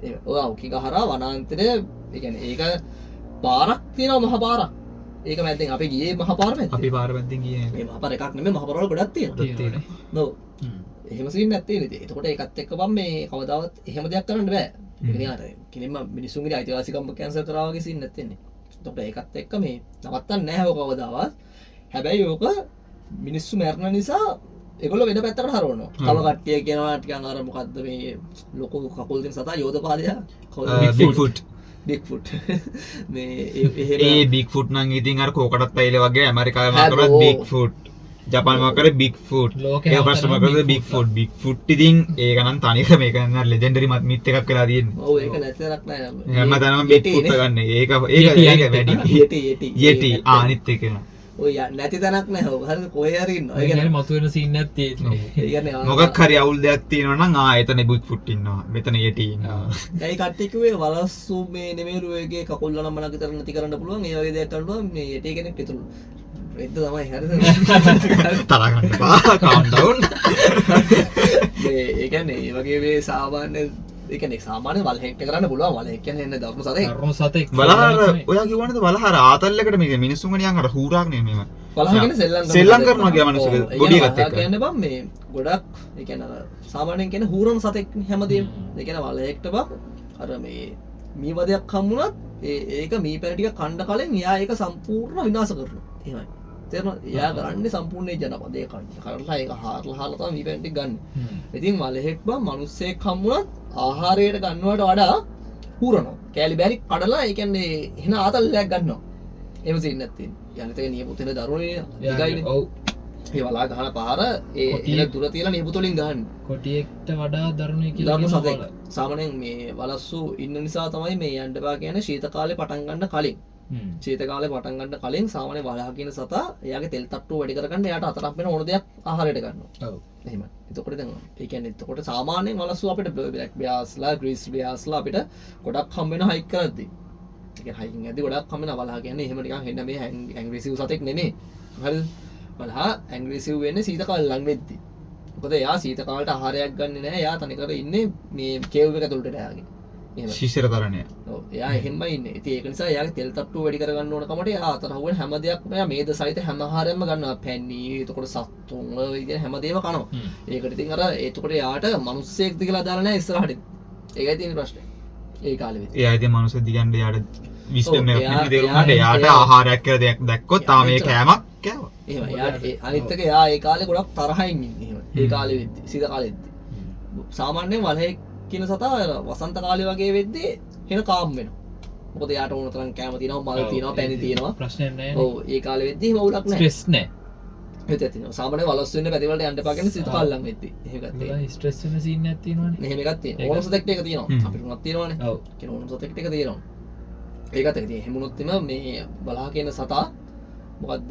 ඒ ඔය අවුකේ ගහරා වනාන්තරය ඒ කියන්නේ ඒක පාරක් තියෙනවා මහ පාරක්. ඒක මැද්දෙන් අපි ගියේ මහ පාර මැද්දේ. අපි පාර පැත්තෙන් ගියේ. මේ මහ පාර එකක් නෙමෙයි මහ පාරවල ගොඩක් තියෙනවා. නෝ. එහෙම සීන් නැත්තේ නේද? එතකොට ඒකත් එක්ක බම් මේ කවදාවත් එහෙම දෙයක් කරන්න බෑ. ඒක නිකන් අර කෙලින්ම මිනිස්සුන්ගේ අයිතිවාසිකම් කැන්සල් කරා වගේ සීන් නැත්තේ. එතකොට ඒකත් එක්ක මේ නවත්තන්න නැහැ ඔක කවදාවත්. හැබැයි ඕක මිනිස්සු මැරෙන නිසා ඒගොල්ලෝ වෙන පැත්තකට හරවනවා. තව කට්ටිය කියනවා ටිකන් අර මොකද්ද මේ ලොකු කකුල් දෙන සතා යෝධපාදයා. බිග්ෆුට්. බිග්ෆුට්. මේ ඒ බිග්ෆුට් නම් ඉතින් අර කෝකටත් පැයිල වගේ ඇමරිකාවේ මාකරත් බිග්ෆුට්. ජපාන් මාකරේ බිග්ෆුට්. ඒ ප්‍රශ්න මාකරේ බිග්ෆුට්. බිග්ෆුට් ඉතින් ඒක නම් තනිකර මේක නේද ලෙජෙන්ඩරි මිත් එකක් වෙලා තියෙන්නේ. ඔව් ඒක නැතරක් නෑ. හැමදාම බිග්ෆුට් ගන්න. ඒක වැඩි. යටි අනිත් එක නේ. ඔය නැති තැනක් නෑ. ඔය හරියට කොහේ හරි ඉන්නවා. ඒ කියන්නේ මතුවෙන සීන් එකක් තියෙන්නේ. ඒ කියන්නේ මොකක් හරි අවුල් දෙයක් තියෙනවා නම් එතන බිග්ෆුට් ඉන්නවා. මෙතන යටි ඉන්නවා. ඒ කට්ටිය කිව්වේ වලස්සු මේ නෙමෙයිලු ඒකේ කකුල් වලම්මලා විතර නැති කරන්න පුළුවන්. ඒ වගේ දෙයක් කරනවා මේ යටි කෙනෙක් ඉතුරු. වෙද්ද තමයි හරිද? තරහ ගන්න එපා. calm down. ඒ කියන්නේ ඒ වගේ මේ සාමාන්‍ය ඒ කියන්නේ සාමාන්‍ය වලහෙක්ට කරන්න පුළුවන්. වලහෙක් කියන්නේ එන්නේ දරුණු සතෙක්. දරුණු සතෙක්. වලහර ඔයා කිව්වනේද වලහර ආතල්ලකට මේක මිනිස්සුන් නිකන් අර හූරාක් නේ මේව. වලහ කියන්නේ සෙල්ලම් කරනවා කියලා මිනිස්සු බොඩි එකත් එක්ක. කියන්නේ බම් මේ ගොඩක් ඒ කියන්නේ අර සාමාන්‍යයෙන් කියන්නේ හූරන සතෙක් හැමදේම. ඒ කියන්නේ වලහෙක්ට බම් අර මේ මීවදයක් හම්බුණත් ඒක මී පැණි ටික කණ්ඩ කලින් එයා ඒක සම්පූර්ණ විනාශ කරනවා. එහෙමයි. තේරෙනවද? එයා කරන්නේ සම්පූර්ණ ජනපදේ කරලා ඒක හාරලා තමයි මී පැණි ටික ගන්න. ඉතින් වලහෙක් බම් මිනිස්සෙක් හම්බුණත් ආහාරයට ගන්නවට වඩා හූරනවා. කෑලි බෑලි කඩලා ඒ කියන්නේ එහෙන ආතල්ලයක් ගන්නවා. එහෙම සීන් නැත් තියෙන්නේ. යනිතේ නියපොතේ දරුණේ දිගයිනේ. ඔව්. ඒ වලා ගහන පාර ඒ එන දුර තියලා නියපොත වලින් ගහන්නේ. කොටියෙක්ට වඩා දරුණේ කියලා දරුණු සතෙක්. සාමාන්‍යයෙන් මේ වලස්සු ඉන්න නිසා තමයි මේ යන්න බා කියන්නේ ශීත කාලේ පටන් ගන්න කලින්. ශීත කාලේ පටන් ගන්න කලින් සාමාන්‍ය වලහ කියන සතා එයාගේ තෙල් තට්ටුව වැඩි කරගන්න එයාට අතරක් වෙන ඕන දෙයක් ආහාරයට ගන්නවා. ඔව්. එහෙමයි. එතකොට දැන් ඒ කියන්නේ එතකොට සාමාන්‍යයෙන් වලස්සු අපිට බ්ලැක් බියාස්ලා ග්‍රීස් බියාස්ලා අපිට ගොඩක් හම් වෙන හයික් කරද්දී. ඒ කියන්නේ හයිකින් යද්දී ගොඩක් හම් වෙන වලහ කියන්නේ එහෙම නිකන් හෙන්න මේ ඇග්‍රෙසිව් සතෙක් නෙමෙයි. හරිද? වලහ ඇග්‍රෙසිව් වෙන්නේ සීත කාලේ ලඟ වෙද්දී. මොකද එයා සීත කාලේට ආහාරයක් ගන්නෙ නැහැ. එයා තනිකර ඉන්නේ මේ කේව් එක ඇතුළට එයාගේ. එහෙමයි. ශිෂ්‍යර තරණය. ඔව්. එයා එහෙමයි ඉන්නේ. ඉතින් ඒක නිසා එයාගේ තෙල් තට්ටුව වැඩි කරගන්න ඕන කමට එයා අතර හුවෙන හැම දෙයක්ම එයා මේද සහිත හැම ආහාරයක්ම ගන්නවා. පැණි, එතකොට සත්තුන් ඔය විදිහ හැමදේම කනවා. ඒකට ඉතින් අර එතකොට එයාට මිනිස්සෙක්ද කියලා දාලා නැහැ ඉස්සරහට. ඒකයි තියෙන ප්‍රශ්නේ. ඒ කාලෙ වෙද්දී. එයා ඉතින් මිනිස්සු දිගන්න එයාට විස්ඩම් එකක් නෙමෙයි දේරුම්කට එයාට ආහාරයක් කියලා දෙයක් දැක්කොත් තාම මේ කෑමක් කෑවා. එහෙම. එයා අනිත් එක එයා ඒ කාලේ ගොඩක් තරහින් ඉන්නේ. එහෙම. ඒ කාලෙ වෙද්දී, සීත කාලෙද්දී. සාමාන්‍යයෙන් වලහෙක් කියන සතා වසන්ත කාලේ වගේ වෙද්දී එන කාම් වෙනවා. මොකද එයාට ඕන තරම් කෑම තියෙනවා, මල් තියෙනවා, පැණි තියෙනවා. ප්‍රශ්නයක් නැහැ. ඔව්. ඒ කාලෙ වෙද්දී එහෙම උලක් නැහැ. ස්ට්‍රෙස් නැහැ. ඒත් තියෙනවා. සාමාන්‍ය වලස්සු වෙන්න පැති වලට යන්න එපා කියන්නේ සීත කාලේ ලඟ වෙද්දී. එහෙම එකක් තියෙනවා. ස්ට්‍රෙස් වෙන සීන් එකක් තියෙනවනේ. එහෙම එකක් තියෙනවා. ඕනම සතෙක්ට ඒක තියෙනවා. අපිට උනක් තියෙනවනේ. ඔව්. කියන ඕනම සතෙක්ට ඒක තියෙනවා. ඒකත් ඉතින් එහෙම වුණොත් මේ වලහ කියන සතා මොකද්ද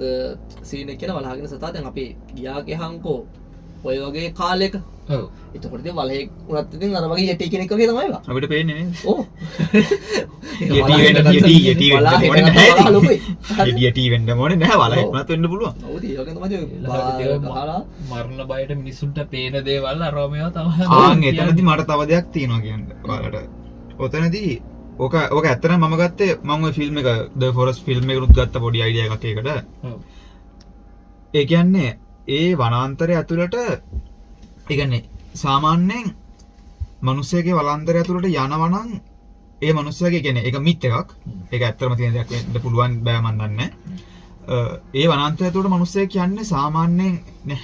සීන් එක කියන වලහ කියන සතා දැන් අපි ගියා ගහංකෝ ඔය වගේ කාලෙක. ඔව්. එතකොට ඉතින් වලහෙක් උනත් ඉතින් අර වගේ යටි කෙනෙක් වගේ තමයි වා. අපිට පේන්නේ නේද? ඔව්. යටි වෙන්න ඕනේ නැහැ. යටි වෙන්න ඕනේ නැහැ වලහෙක් උනත් වෙන්න පුළුවන්. ඔව් ඉතින් ඒක තමයි බහලා මරණ බයට මිනිසුන්ට පේන දේවල් අරෝමේව තමයි. එතනදී මට තව දෙයක් තියෙනවා කියන්න. ඔයාලට. ඔතනදී ඕක ඇත්තටම මම ගත්තේ මම ওই ෆිල්ම් එක The Forest ෆිල්ම් එකනුත් ගත්ත පොඩි අයිඩියා එකක් ඒකට. ඔව්. ඒ කියන්නේ ඒ වනාන්තරය ඇතුළට ඒ කියන්නේ සාමාන්‍යයෙන් මිනිස්සෙගේ වනාන්තරය ඇතුළට යනවා නම් ඒ මිනිස්සයාගේ කියන්නේ ඒක මිත් එකක්. ඒක ඇත්තටම තියෙන දෙයක් වෙන්න පුළුවන් බෑ මන් දන්නේ. ඒ වනාන්තරය ඇතුළට මිනිස්සෙක් කියන්නේ සාමාන්‍යයෙන්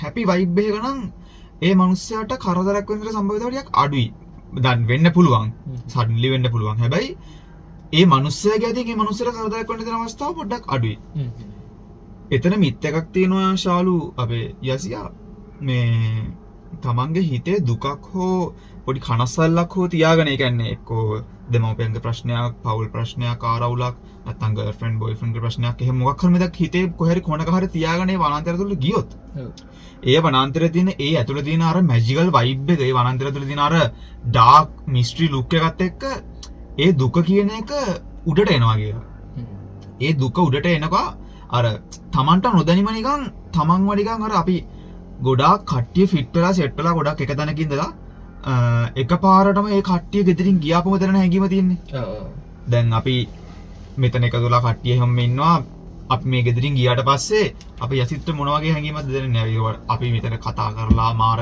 හැපි වයිබ් එකක නම් ඒ මිනිස්සයාට කරදරයක් වෙන සම්භාවිතාව ටිකක් අඩුයි. දැන් වෙන්න පුළුවන්. සඩන්ලි වෙන්න පුළුවන්. හැබැයි ඒ මිනිස්සයාගේ අතින් ඒ මිනිස්සට කරදරයක් වෙන්න තියෙන අවස්ථාව පොඩ්ඩක් අඩුයි. එතන මිත් එකක් තියෙනවා ශාලු අපේ යසියා මේ තමන්ගේ හිතේ දුකක් හෝ පොඩි කනස්සල්ලක් හෝ තියාගෙන ඒ කියන්නේ එක්කෝ දෙමව්පියන්ගේ ප්‍රශ්නයක්, පවුල් ප්‍රශ්නයක්, ආරවුලක්, නැත්නම් ගර්ල්ෆ්‍රෙන්ඩ් බොයිෆ්‍රෙන්ඩ්ගේ ප්‍රශ්නයක් එහෙම මොකක් හරි මෙතක් හිතේ කොහරි කොනක හරි තියාගෙන ඒ වනාන්තරය තුළ ගියොත් ඒ වනාන්තරයේ තියෙන ඒ ඇතුළේ තියෙන අර මැජිකල් වයිබ් එක, ඒ වනාන්තරය තුළ තියෙන අර ඩාර්ක් මිස්ට්‍රි ලුක් එකත් එක්ක ඒ දුක කියන එක උඩට එනවා කියලා. ඒ දුක උඩට එනකෝ අර තමන්ට නොදැනීම නිකන් තමන්ව නිකන් අර අපි ගොඩාක් කට්ටිය ෆිට් වෙලා සෙට් වෙලා ගොඩක් එක තැනක ඉඳලා එකපාරටම ඒ කට්ටිය ගෙදරින් ගියාපම දෙන හැඟීම තියෙන්නේ. දැන් අපි මෙතන එකතුලා කට්ටිය හැම ඉන්නවා. අපි මේ ගෙදරින් ගියාට පස්සේ අපි යසිත්ට මොන වගේ හැඟීමක්ද දෙන්නේ? අපි මෙතන කතා කරලා මාර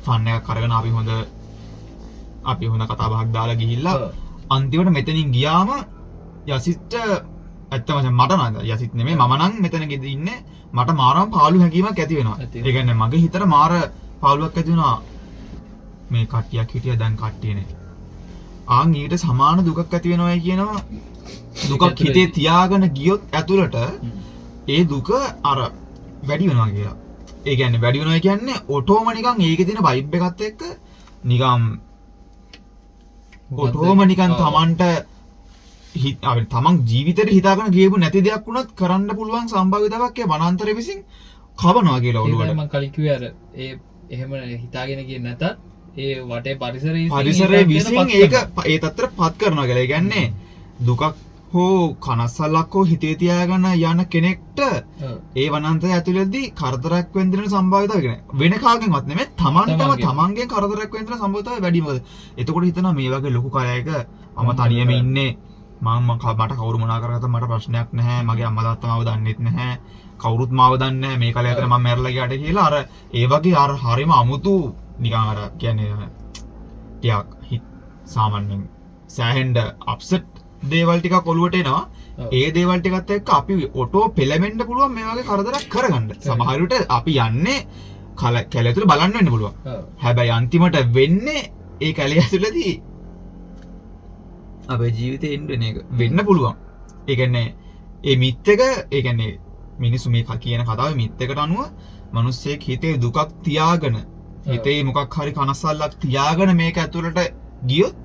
ෆන් එකක් අරගෙන අපි හොඳ කතා බහක් දාලා ගිහිල්ලා අන්තිමට මෙතනින් ගියාම යසිත්ට ඇත්තම මට නේද යසිත් නෙමෙයි මම නම් මෙතන ගෙද ඉන්නේ මට මාරම පාළු හැඟීමක් ඇති වෙනවා. ඒ කියන්නේ මගේ හිතට මාර පාළුවක් ඇති වුණා. මේ කට්ටියක් හිටියා දැන් කට්ටිය නේ. ආන් ඊට සමාන දුකක් ඇති වෙනවයි කියනවා. දුකක් හිතේ තියාගෙන ගියොත් ඇතුළට ඒ දුක අර වැඩි වෙනවා කියලා. ඒ කියන්නේ වැඩි වෙනවා කියන්නේ ඔටෝම නිකන් ඒකේ තියෙන වයිබ් එකත් එක්ක නිකන් ඔටෝම නිකන් තමන්ට තමන් ජීවිතේට හිතාගෙන ගියපු නැති දෙයක් වුණත් කරන්න පුළුවන් සම්භාවිතාවක් ඒ වනාන්තරය විසින් කවනවා කියලා ඔළුවට. මම කලින් කිව්වේ අර ඒ එහෙම හිතාගෙන ගියේ නැතත් ඒ වටේ පරිසරය විසින් ඒක ඒ තත්ත්වයට පත් කරනවා කියලා. ඒ කියන්නේ දුකක් හෝ කනස්සල්ලක් හෝ හිතේ තියාගෙන යන කෙනෙක්ට ඒ වනාන්තරය ඇතුළතදී කරදරයක් වෙන්න දෙන සම්භාවිතාවය කියන්නේ වෙන කාගෙන්වත් නෙමෙයි තමන්ගේ කරදරයක් වෙන්න දෙන සම්භාවිතාවය වැඩි. මොකද එතකොට හිතනවා මේ වගේ ලොකු කරයක මම තනියම ඉන්නේ මට කවුරු මොනා කරගත්තත් මට ප්‍රශ්නයක් නැහැ. මගේ අම්මා තාත්තා මාව දන්නෙත් නැහැ. කවුරුත් මාව දන්නේ නැහැ. මේ කලේ අතර මම මැරලා ගියාට කියලා අර ඒ වගේ අර හරිම අමුතු නිකන් අර කියන්නේ ටිකක් සාමාන්‍යයෙන් සෑහෙන්න අප්සෙට් දේවල් ටිකක් ඔලුවට එනවා. ඒ දේවල් ටිකත් එක්ක අපි ඔටෝ පෙළමෙන්න පුළුවන් මේ වගේ කරදරයක් කරගන්න. සමහර විට අපි යන්නේ කැලේ ඇතුළේ බලන්න වෙන්න පුළුවන්. හැබැයි අන්තිමට වෙන්නේ ඒ කැලේ ඇතුළේදී අපේ ජීවිතේ එන්න එක වෙන්න පුළුවන්. ඒ කියන්නේ ඒ මිත් එක ඒ කියන්නේ මිනිස්සු මේ කියන කතාවේ මිත් එකට අනුව මිනිස්සෙක් හිතේ දුකක් තියාගෙන හිතේ මොකක් හරි කනස්සල්ලක් තියාගෙන මේක ඇතුළට ගියොත්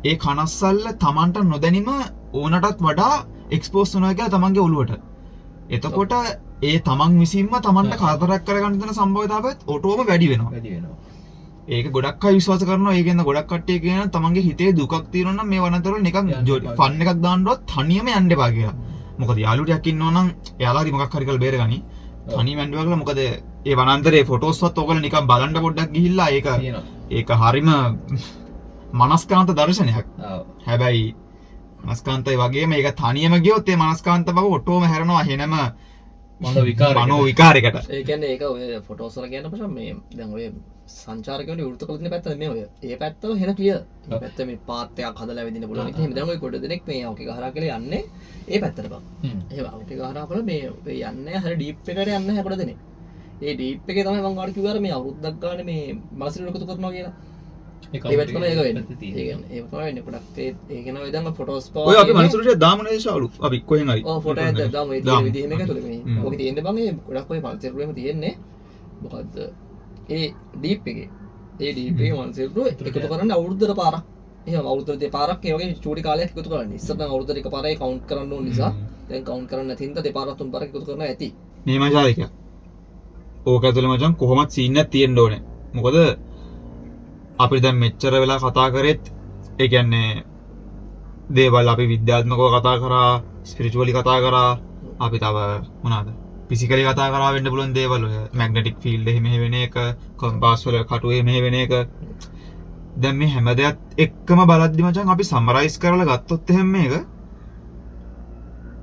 ඒ කනස්සල්ල Tamanට නොදැනීම ඕනටත් වඩා එක්ස්පෝස් වෙනවා කියලා තමන්ගේ ඔළුවට. එතකොට ඒ තමන් විසින්ම තමන්ට කරදරයක් කරගන්න දෙන සම්භාවිතාවයත් ඔටෝම වැඩි වෙනවා. ඒක ගොඩක් අය විශ්වාස කරනවා. ඒකෙන්ද ගොඩක් කට්ටිය කියන තමන්ගේ හිතේ දුකක් තියෙනවා නම් මේ වනාන්තරවල නිකන් ෆන් එකක් දාන්නවත් තනියම යන්න එපා කියලා. මොකද යාළුවෙක් ඉන්නවා නම් එයාලා හරි මොකක් හරි කරලා බේරගනි. තනියම යන්න එපා කියලා. මොකද ඒ වනාන්තරයේ ෆොටෝස්වත් ඔයගොල්ලෝ නිකන් බලන්න පොඩ්ඩක් ගිහිල්ලා ඒක හරිම මනස්කාන්ත දර්ශනයක්. හැබැයි මනස්කාන්තයි වගේම ඒක තනියම ගියොත් ඒ මනස්කාන්ත බව ඔටෝම හැරෙනවා එහෙනම මනෝ විකාරයකට. ඒ කියන්නේ ඒක ඔය ෆොටෝස් වල කියන්න පස්සේ මේ දැන් ඔය සංචාරකයන්ට විරුද්ධ කළ තියෙන පැත්ත මේ ඔය. ඒ පැත්තම හෙන ක්ලියර්. මේ පැත්ත මේ පාත් එකක් හදලා වෙදින්න පුළුවන්. ඉතින් දැන් ඔය කොට දෙනෙක් මේ ඔකේ ගහරා කියලා යන්නේ ඒ පැත්තට බං. එහෙම ඔකේ ගහරා කරලා මේ යන්නේ හරිය ඩීප් එකට යන්නේ නැහැ කොට දෙනෙක්. ඒ ඩීප් එකේ තමයි මම ඔයාලට කිව්වා මේ අවුරුද්දක් ගානේ මේ මනසින් එකතු කරනවා කියලා. ඒ තමයි ඒක වෙන්නේ. ඒ කියන්නේ ඒක තමයි වෙන්නේ ගොඩක් ඒ කියන ඔය දැන් ෆොටෝස් පාව ඔය අපි මනසට දාමනේ ශාලු අපි කොහෙන් හරි ඔව් ෆොටෝ එකක් දාමු ඒ තියෙන විදිහම එක තුල මේ ඔකේ තියෙන්නේ බං ඒ ගොඩක් ඔය පල්සර් තියෙන්නේ මොකද්ද ඒ ඩීප් එකේ ඒ ඩීප් එකේ මනසට එකතු කරන්න අවුරුද්දට පාරක් එහෙම අවුරුද්දට දෙපාරක් ඒ වගේ චූටි කාලයක් එකතු කරන්නේ ඉස්සර නම් අවුරුද්දට එකපාරයි කවුන්ට් කරන්න ඕන නිසා දැන් කවුන්ට් කරන්න නැති හින්දා දෙපාරක් තුන් පාරක් එකතු කරනවා ඇති මේ මචාරික ඕක ඇතුලේ මචං කොහොමත් සීන් එකක් තියෙන්න ඕනේ මොකද අපි දැන් මෙච්චර වෙලා කතා කරෙත් ඒ කියන්නේ දේවල් අපි විද්‍යාත්මකව කතා කරා ස්පිරිචුවලි කතා කරා අපි තව මොනවාද ෆිසිකලි කතා කරා වෙන්න පුළුවන් දේවල් ඔය මැග්නටික් ෆීල්ඩ් එහෙම වෙන එක කම්පාස් වල කටුවේ මෙහෙ වෙන එක දැන් මේ හැම දෙයක් එක්කම බලද්දි මචං අපි සමරයිස් කරලා ගත්තොත් එහෙම මේක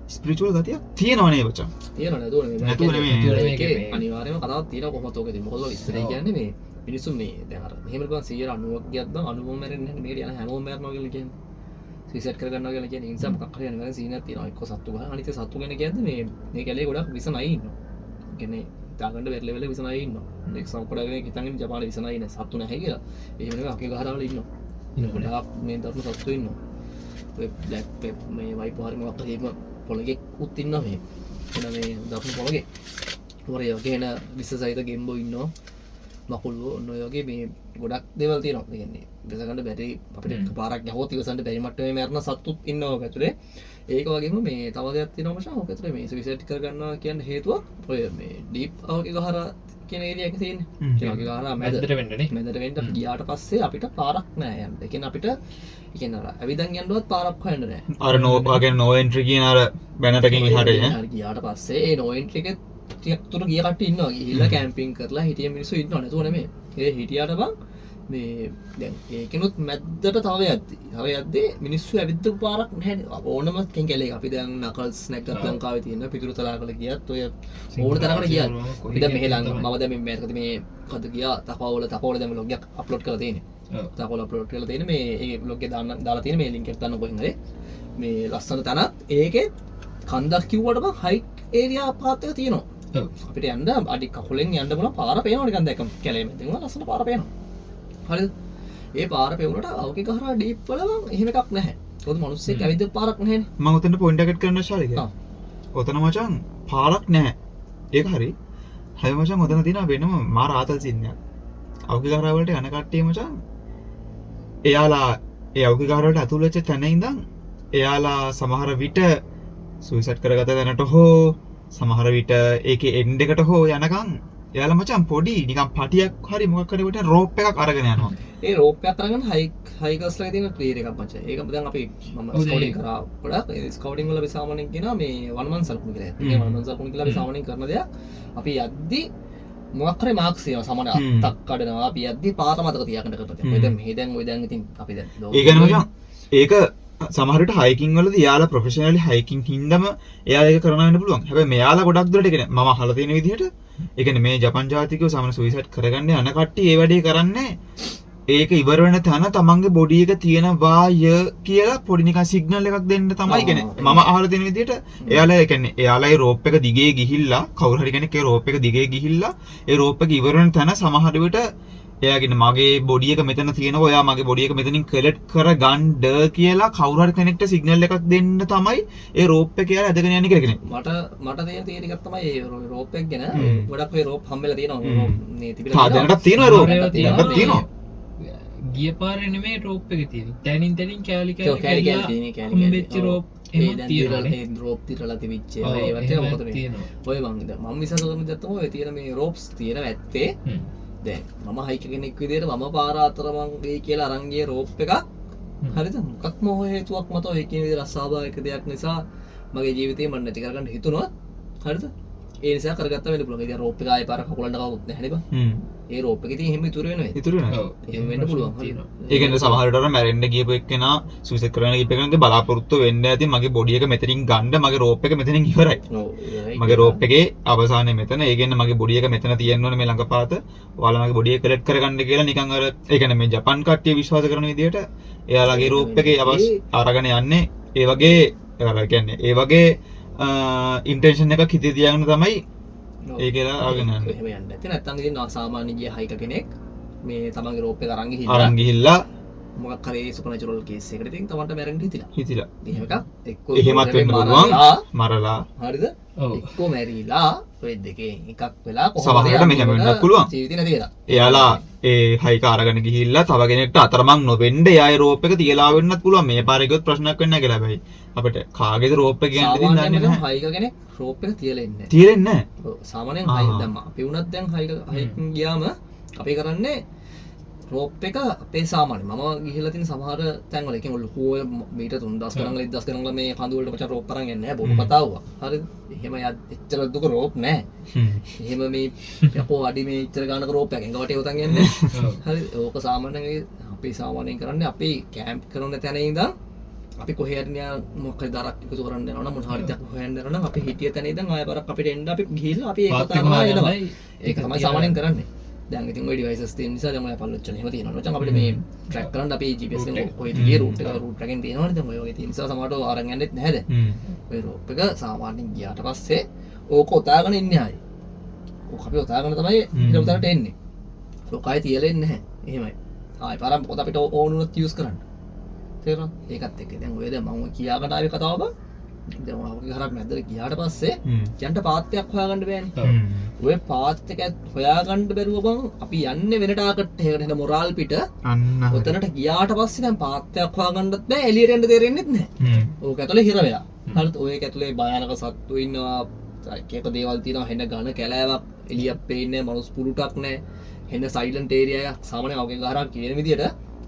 ස්පිරිචුවල් ගතියක් තියෙනව නේ මචං තියෙනව නේද මේකේ අනිවාර්යයෙන්ම කතාවක් තියෙනවා කොහොමද ඔකද මොකද ඉස්සරේ කියන්නේ මේ මිනිස්සු මේ දැන් අර මෙහෙම ගියන් 90ක් ගියත් බං 90ම මැරෙන්නේ නැහැ මේකට යන හැමෝම මැරනවා කියලා කියන්නේ සුයිසයිඩ් කරගන්නවා කියලා කියන්නේ ඒ නිසා මොකක් හරි යනවා සීනක් තියෙනවා එක්ක සත්තු ගහන අනිත් සත්තු ගැන කියන්නේ මේ කැලේ ගොඩක් විසනයි ඉන්නවා කියන්නේ තාගන්න බැරි ලෙවල් එක විසනයි ඉන්නවා එක්ක සම්පූර්ණයෙන් හිතන්නේ ජපානයේ විසනයි ඉන්නේ සත්තු නැහැ කියලා එහෙම නෙවෙයි අකේ ගහරවල ඉන්නවා ගොඩාක් මේ දරුණු සත්තු ඉන්නවා ඔය බ්ලැක් පෙප් මේ වයිප් හරි මොකක් හරි එහෙම පොළගේ උත් ඉන්නවා මේ එන මේ දකුණු පොළගේ හොරේ යගෙන විසසයිද ගෙම්බෝ ඉන්නවා මකුළුව ඔන්න ඔය වගේ මේ ගොඩක් දේවල් තියෙනවා. ඒ කියන්නේ ඉවසගන්න බැරි අපිට පාරක් ගහුවොත් ඉවසන්න බැරි මට්ටමේ මරන සත්තුත් ඉන්නවා ඔක ඇතුලේ. ඒක වගේම මේ තව දෙයක් තියෙනවා මචං ඔක ඇතුලේ මේ සුයිසයිඩ් කරගන්නවා කියන හේතුවක් ඔය මේ ඩීප් අවගේ ගහර කියන ඒරියා එක තියෙන්නේ. ඒ වගේ ගහර මැදට වෙන්නනේ. මැදට වෙන්න ගියාට පස්සේ අපිට පාරක් නැහැ යන්න. ඒ කියන්නේ අපිට ඒ කියන්නේ අර ඇවිදන් යන්නවත් පාරක් හොයන්න නැහැ. අර නෝ එන්ට්‍රි කියන අර බැනරකින් එහාට නේ. ගියාට පස්සේ ඒ නෝ එන්ට්‍රි එක ටිකක් දුර ගිය කට්ටිය ඉන්නවා. ගිහිල්ලා කැම්පින් කරලා හිටිය මිනිස්සු ඉන්නව නේද? නෙමෙයි. ඒ හිටියට බං මේ දැන් ඒකිනුත් මැද්දට තව යද්දී මිනිස්සු ඇවිද්දපු පාරක් නැහැ. ඕනම කෙන්කැලේ අපි දැන් නකල්ස් නැග්ගත් ලංකාවේ තියෙන පිටුරු තලාකල ගියත් ඔය ඕන තරකට ගියත් අපි දැන් මෙහෙ ළඟ මම දැන් මේ මේකට මේ කද ගියා තපවල දැන් ව්ලොග් එකක් අප්ලෝඩ් කරලා තියෙන්නේ. තපවල අප්ලෝඩ් කරලා තියෙන්නේ මේ ඒ ව්ලොග් එක දාලා තියෙන මේ ලින්ක් එක දාන්න කොහෙන් හරි මේ ලස්සන තැනක් ඒකේ කන්දක් කිව්වට බං හයික් ඒරියා පාත් එක තියෙනවා. අපිට යන්න අඩි කකුලෙන් යන්න පුළුවන් පාර පේනවා නිකන් දැක්කම කැලේ මැදින් වල ලස්සන පාර පේනවා. හරිද? ඒ පාර පෙවුනට අවකේ ගහරා ඩීප් වල එහෙම එකක් නැහැ. මොකද මිනිස්සෙක් ඇවිත් පාරක් නැහැනේ. මම උතෙන්ට පොයින්ට් එකක් කරන්න ශාලික. ඔතන මචං පාරක් නැහැ. ඒක හරි. හැබැයි මචං ඔතන තියෙන වෙනම මාර ආතල් සින්නයක්. අවකේ ගහරා වලට යන කට්ටිය මචං එයාලා ඒ අවකේ ගහරා වලට අතුල් වෙච්ච තැන ඉඳන් එයාලා සමහර විට සුයිසයිඩ් කරගත තැනට හෝ සමහර විට ඒකේ එන්ඩ් එකට හෝ යනකම් එයාලා මචං පොඩි නිකන් පටියක් හරි මොකක් හරි වට රෝප් එකක් අරගෙන යනවා. ඒ රෝප් එකක් අරගෙන හයිකර්ස් ලා තියෙන ක්ලියර් එකක් මචං. ඒක දැන් අපි මම ස්කවුටින් කරා ගොඩක් ඒ ස්කවුටින් වල අපි සාමාන්‍යයෙන් කියනවා මේ වන් මන් සල්කුණු කියලා. මේ වන් මන් සල්කුණු කියලා අපි සාමාන්‍යයෙන් කරන දෙයක්. අපි යද්දි මොකක් හරි මාක්ස් ඒවා සාමාන්‍ය අත්තක් කඩනවා. අපි යද්දි පාත මතක තියාගන්න කරනවා. ඔය දැන් ඉතින් අපි දැන් ඒ කියන්නේ මචං ඒක සමහරට හයිකින් වලදී යාලා ප්‍රොෆෙෂනලි හයිකින් හින්දම එයා ඒක කරන්න වෙන්න පුළුවන්. හැබැයි මෙයාලා ගොඩක් දුරට කියන්නේ මම අහලා තියෙන විදිහට ඒ කියන්නේ මේ ජපන් ජාතිකයෝ සාමාන්‍ය සුයිසයිඩ් කරගන්න යන කට්ටිය ඒ වැඩේ කරන්නේ ඒක ඉවර වෙන තැන තමන්ගේ බොඩි එක තියෙනවාය කියලා පොඩි නිකන් සිග්නල් එකක් දෙන්න තමයි කියන්නේ. මම අහලා තියෙන විදිහට එයාලා ඒ කියන්නේ එයාලා ඒ රෝප් එක දිගේ ගිහිල්ලා කවුරු හරි කෙනෙක් ඒ රෝප් එක දිගේ ගිහිල්ලා ඒ රෝප් එක ඉවර වෙන තැන සමහර විට එයාගෙන මගේ බොඩි එක මෙතන තියෙනවා ඔයා මගේ බොඩි එක මෙතනින් කලෙක්ට් කරගන්න කියලා කවුරු හරි කෙනෙක්ට සිග්නල් එකක් දෙන්න තමයි ඒ රෝප් එක කියලා ඇදගෙන යන්නේ කියලා කියන්නේ. මට තියෙන එකක් තමයි ඒ රෝප් එක ගැන ගොඩක් ඔය රෝප් හම්බෙලා තියෙනවා. මේ තිබිලා දැනටත් තියෙනවා රෝප් තියෙනවා. ගිය පාරේ නෙමෙයි රෝප් එක තියෙන්නේ. තැනින් කෑලි කෑලි හම්බෙච්ච රෝප් එහෙම තියෙනවා. ඒ රෝප් තිරලා තිබිච්ච ඒවා ඒ වගේ මොකද මේ ඔය මම විශ්වාස කරන දේ තමයි ඔය තියෙන මේ රෝප්ස් තියෙන ඇත්තේ දැන් මම හයික කෙනෙක් විදිහට මම පාර අතර මං වෙයි කියලා අරන් ගිය රෝප් එකක් හරිද මොකක්ම හේතුවක් මත ඔය කියන විදිහට අස්වාභාවික දෙයක් නිසා මගේ ජීවිතේ මම නැති කරගන්න හිතුණා හරිද ඒ නිසා කරගත්ත වෙන්න පුළුවන්. ඉතින් රෝප් එක ආයේ පාර කකුලන්න කවුරුත් නැහැ නේද? ඒ රෝප් එකේ තියෙන හැම ඉතුරු වෙනවා. ඉතුරු වෙනවා. එහෙම වෙන්න පුළුවන්. ඒ කියන්නේ සමහරවිට අර මැරෙන්න ගියපු එක්කෙනා සුයිසයිඩ් කරන්න ගියපු එක්කෙනාගේ බලාපොරොත්තු වෙන්න ඇති මගේ බොඩි එක මෙතනින් ගන්න මගේ රෝප් එක මෙතනින් ඉවරයි. මගේ රෝප් එකේ අවසානයේ මෙතන. ඒ කියන්නේ මගේ බොඩි එක මෙතන තියෙන්න ඕනේ මේ ළඟපාත. ඔයාලා මගේ බොඩි එක කලෙක්ට් කරගන්න කියලා නිකන් අර ඒ කියන්නේ මේ ජපන් කට්ටිය විශ්වාස කරන විදිහට එයාලගේ රෝප් එකේ අරගෙන යන්නේ ඒ වගේ අර කියන්නේ ඒ වගේ ඉන්ටෙන්ෂන් එකක් හිතේ තියාගෙන තමයි ඒ කියලා අරගෙන යන්නේ. එහෙම යන්නේ නැත්නම් නැත්තම් ඉතින් සාමාන්‍ය ගිය හයික කෙනෙක් මේ තමන්ගේ රෝප් එක අරන් ගිහිල්ලා මොකක් හරි සුපර්නැචරල් කේස් එකකට ඉතින් තමන්ට මැරෙන්න හිතිලා. එහෙම එකක් එක්කෝ එහෙමත් වෙන්න පුළුවන් මරලා හරිද? එක්කෝ මැරිලා ඔය දෙකේ එකක් වෙලා සමහරවිට මෙහෙම වෙන්නත් පුළුවන්. ජීවිතේ නැති වෙලා. එයාලා ඒ හයික අරගෙන ගිහිල්ලා තව කෙනෙක්ට අතරමං නොවෙන්න එයාගේ රෝප් එක තියලා වෙන්නත් පුළුවන්. මේ පාරේ ගියොත් ප්‍රශ්නයක් වෙන්නේ නැහැ කියලා හැබැයි. අපිට කාගේද රෝප් එක කියන්නේ ඉතින් දන්නේ නැහැ. හයික කෙනෙක් රෝප් එක තියලා ඉන්නේ නැහැ. තියලා ඉන්නේ නැහැ. ඔව් සාමාන්‍යයෙන් හයික දැම්ම. අපි වුණත් දැන් හයිකින් ගියාම අපි කරන්නේ රෝප් එක අපේ සාමාන්‍ය මම ගිහිල්ලා තියෙන සමහර තැන්වල එකෙන් ලොකු මීටර් 3000 ගණන් 1000 ගණන් මේ කඳු වලට මචං රෝප් අරන් යන්නේ නැහැ බොරු කතාවක්. හරිද? එහෙම එච්චර දුක රෝප් නැහැ. එහෙම මේ යකෝ අඩි මේ ඉච්චර ගානක රෝප් එකක් එංගවට යොතන් යන්නේ. හරිද? ඕක සාමාන්‍යයෙන් අපි සාමාන්‍යයෙන් කරන්නේ අපි කැම්ප් කරන තැන ඉඳන් අපි කොහේ හරි මොකක් හරි දරක් එකතු කරන්න යනවා නම් මොන හරි දෙයක් හොයන්න යනවා නම් අපි හිටිය තැන ඉඳන් ආයෙ බරක් අපිට එන්න අපි ගිහිල්ලා අපි ඒක තමයි එනවා. ඒක තමයි සාමාන්‍යයෙන් කරන්නේ. දැන් ඉතින් ওই ඩිවයිසස් තියෙන නිසා දැන් ඔය පල්ලොච්චන එහෙම තියෙනවා. නැත්නම් අපිට මේ ට්‍රැක් කරන්න අපි GPS එකෙන් කොහෙද ගියේ රූට් එකෙන් තියෙනවනේ. දැන් ඔය වගේ තියෙන නිසා සමහරවිට අරන් යන්නෙත් නැහැ දැන්. ඔය රෝප් එක සාමාන්‍යයෙන් ගියාට පස්සේ ඕක ඔතාගෙන ඉන්නේ ආයේ. ඕක අපි ඔතාගෙන තමයි ඊට උඩට එන්නේ. ඕක ආයේ තියලා ඉන්නේ නැහැ. එහෙමයි. ආයේ පාරම් පොත අපිට ඕන උනොත් යූස් කරන්න. තේරෙනවද? ඒකත් එක්ක දැන් ඔය දැන් මම කියාකට ආවේ කතාව බං ගහරක් මැදට ගියාට පස්සේ යන්න පාත්යක් හොයාගන්න බෑනේ. ඔය පාත් එක හොයාගන්න බැරුව බං අපි යන්නේ වෙන ටාකට් එකකට එන මොරාල් පිට. ඔතනට ගියාට පස්සේ දැන් පාත්යක් හොයාගන්නත් බෑ එළියට එන්න දෙරෙන්නෙත් නැහැ. ඕක ඇතුලේ හිර වෙලා. හරිද? ඔය ඇතුලේ භයානක සත්තු ඉන්නවා. එක දේවල් තියෙනවා හෙන ඝන කැලෑවක් එළියක් පේන්නේ නැහැ. මනුස්ස පුරුටක් නැහැ. හෙන සයිලන්ට් ඒරියා එකක්. සාමාන්‍ය කවුගේ ගහරක් කියන විදියට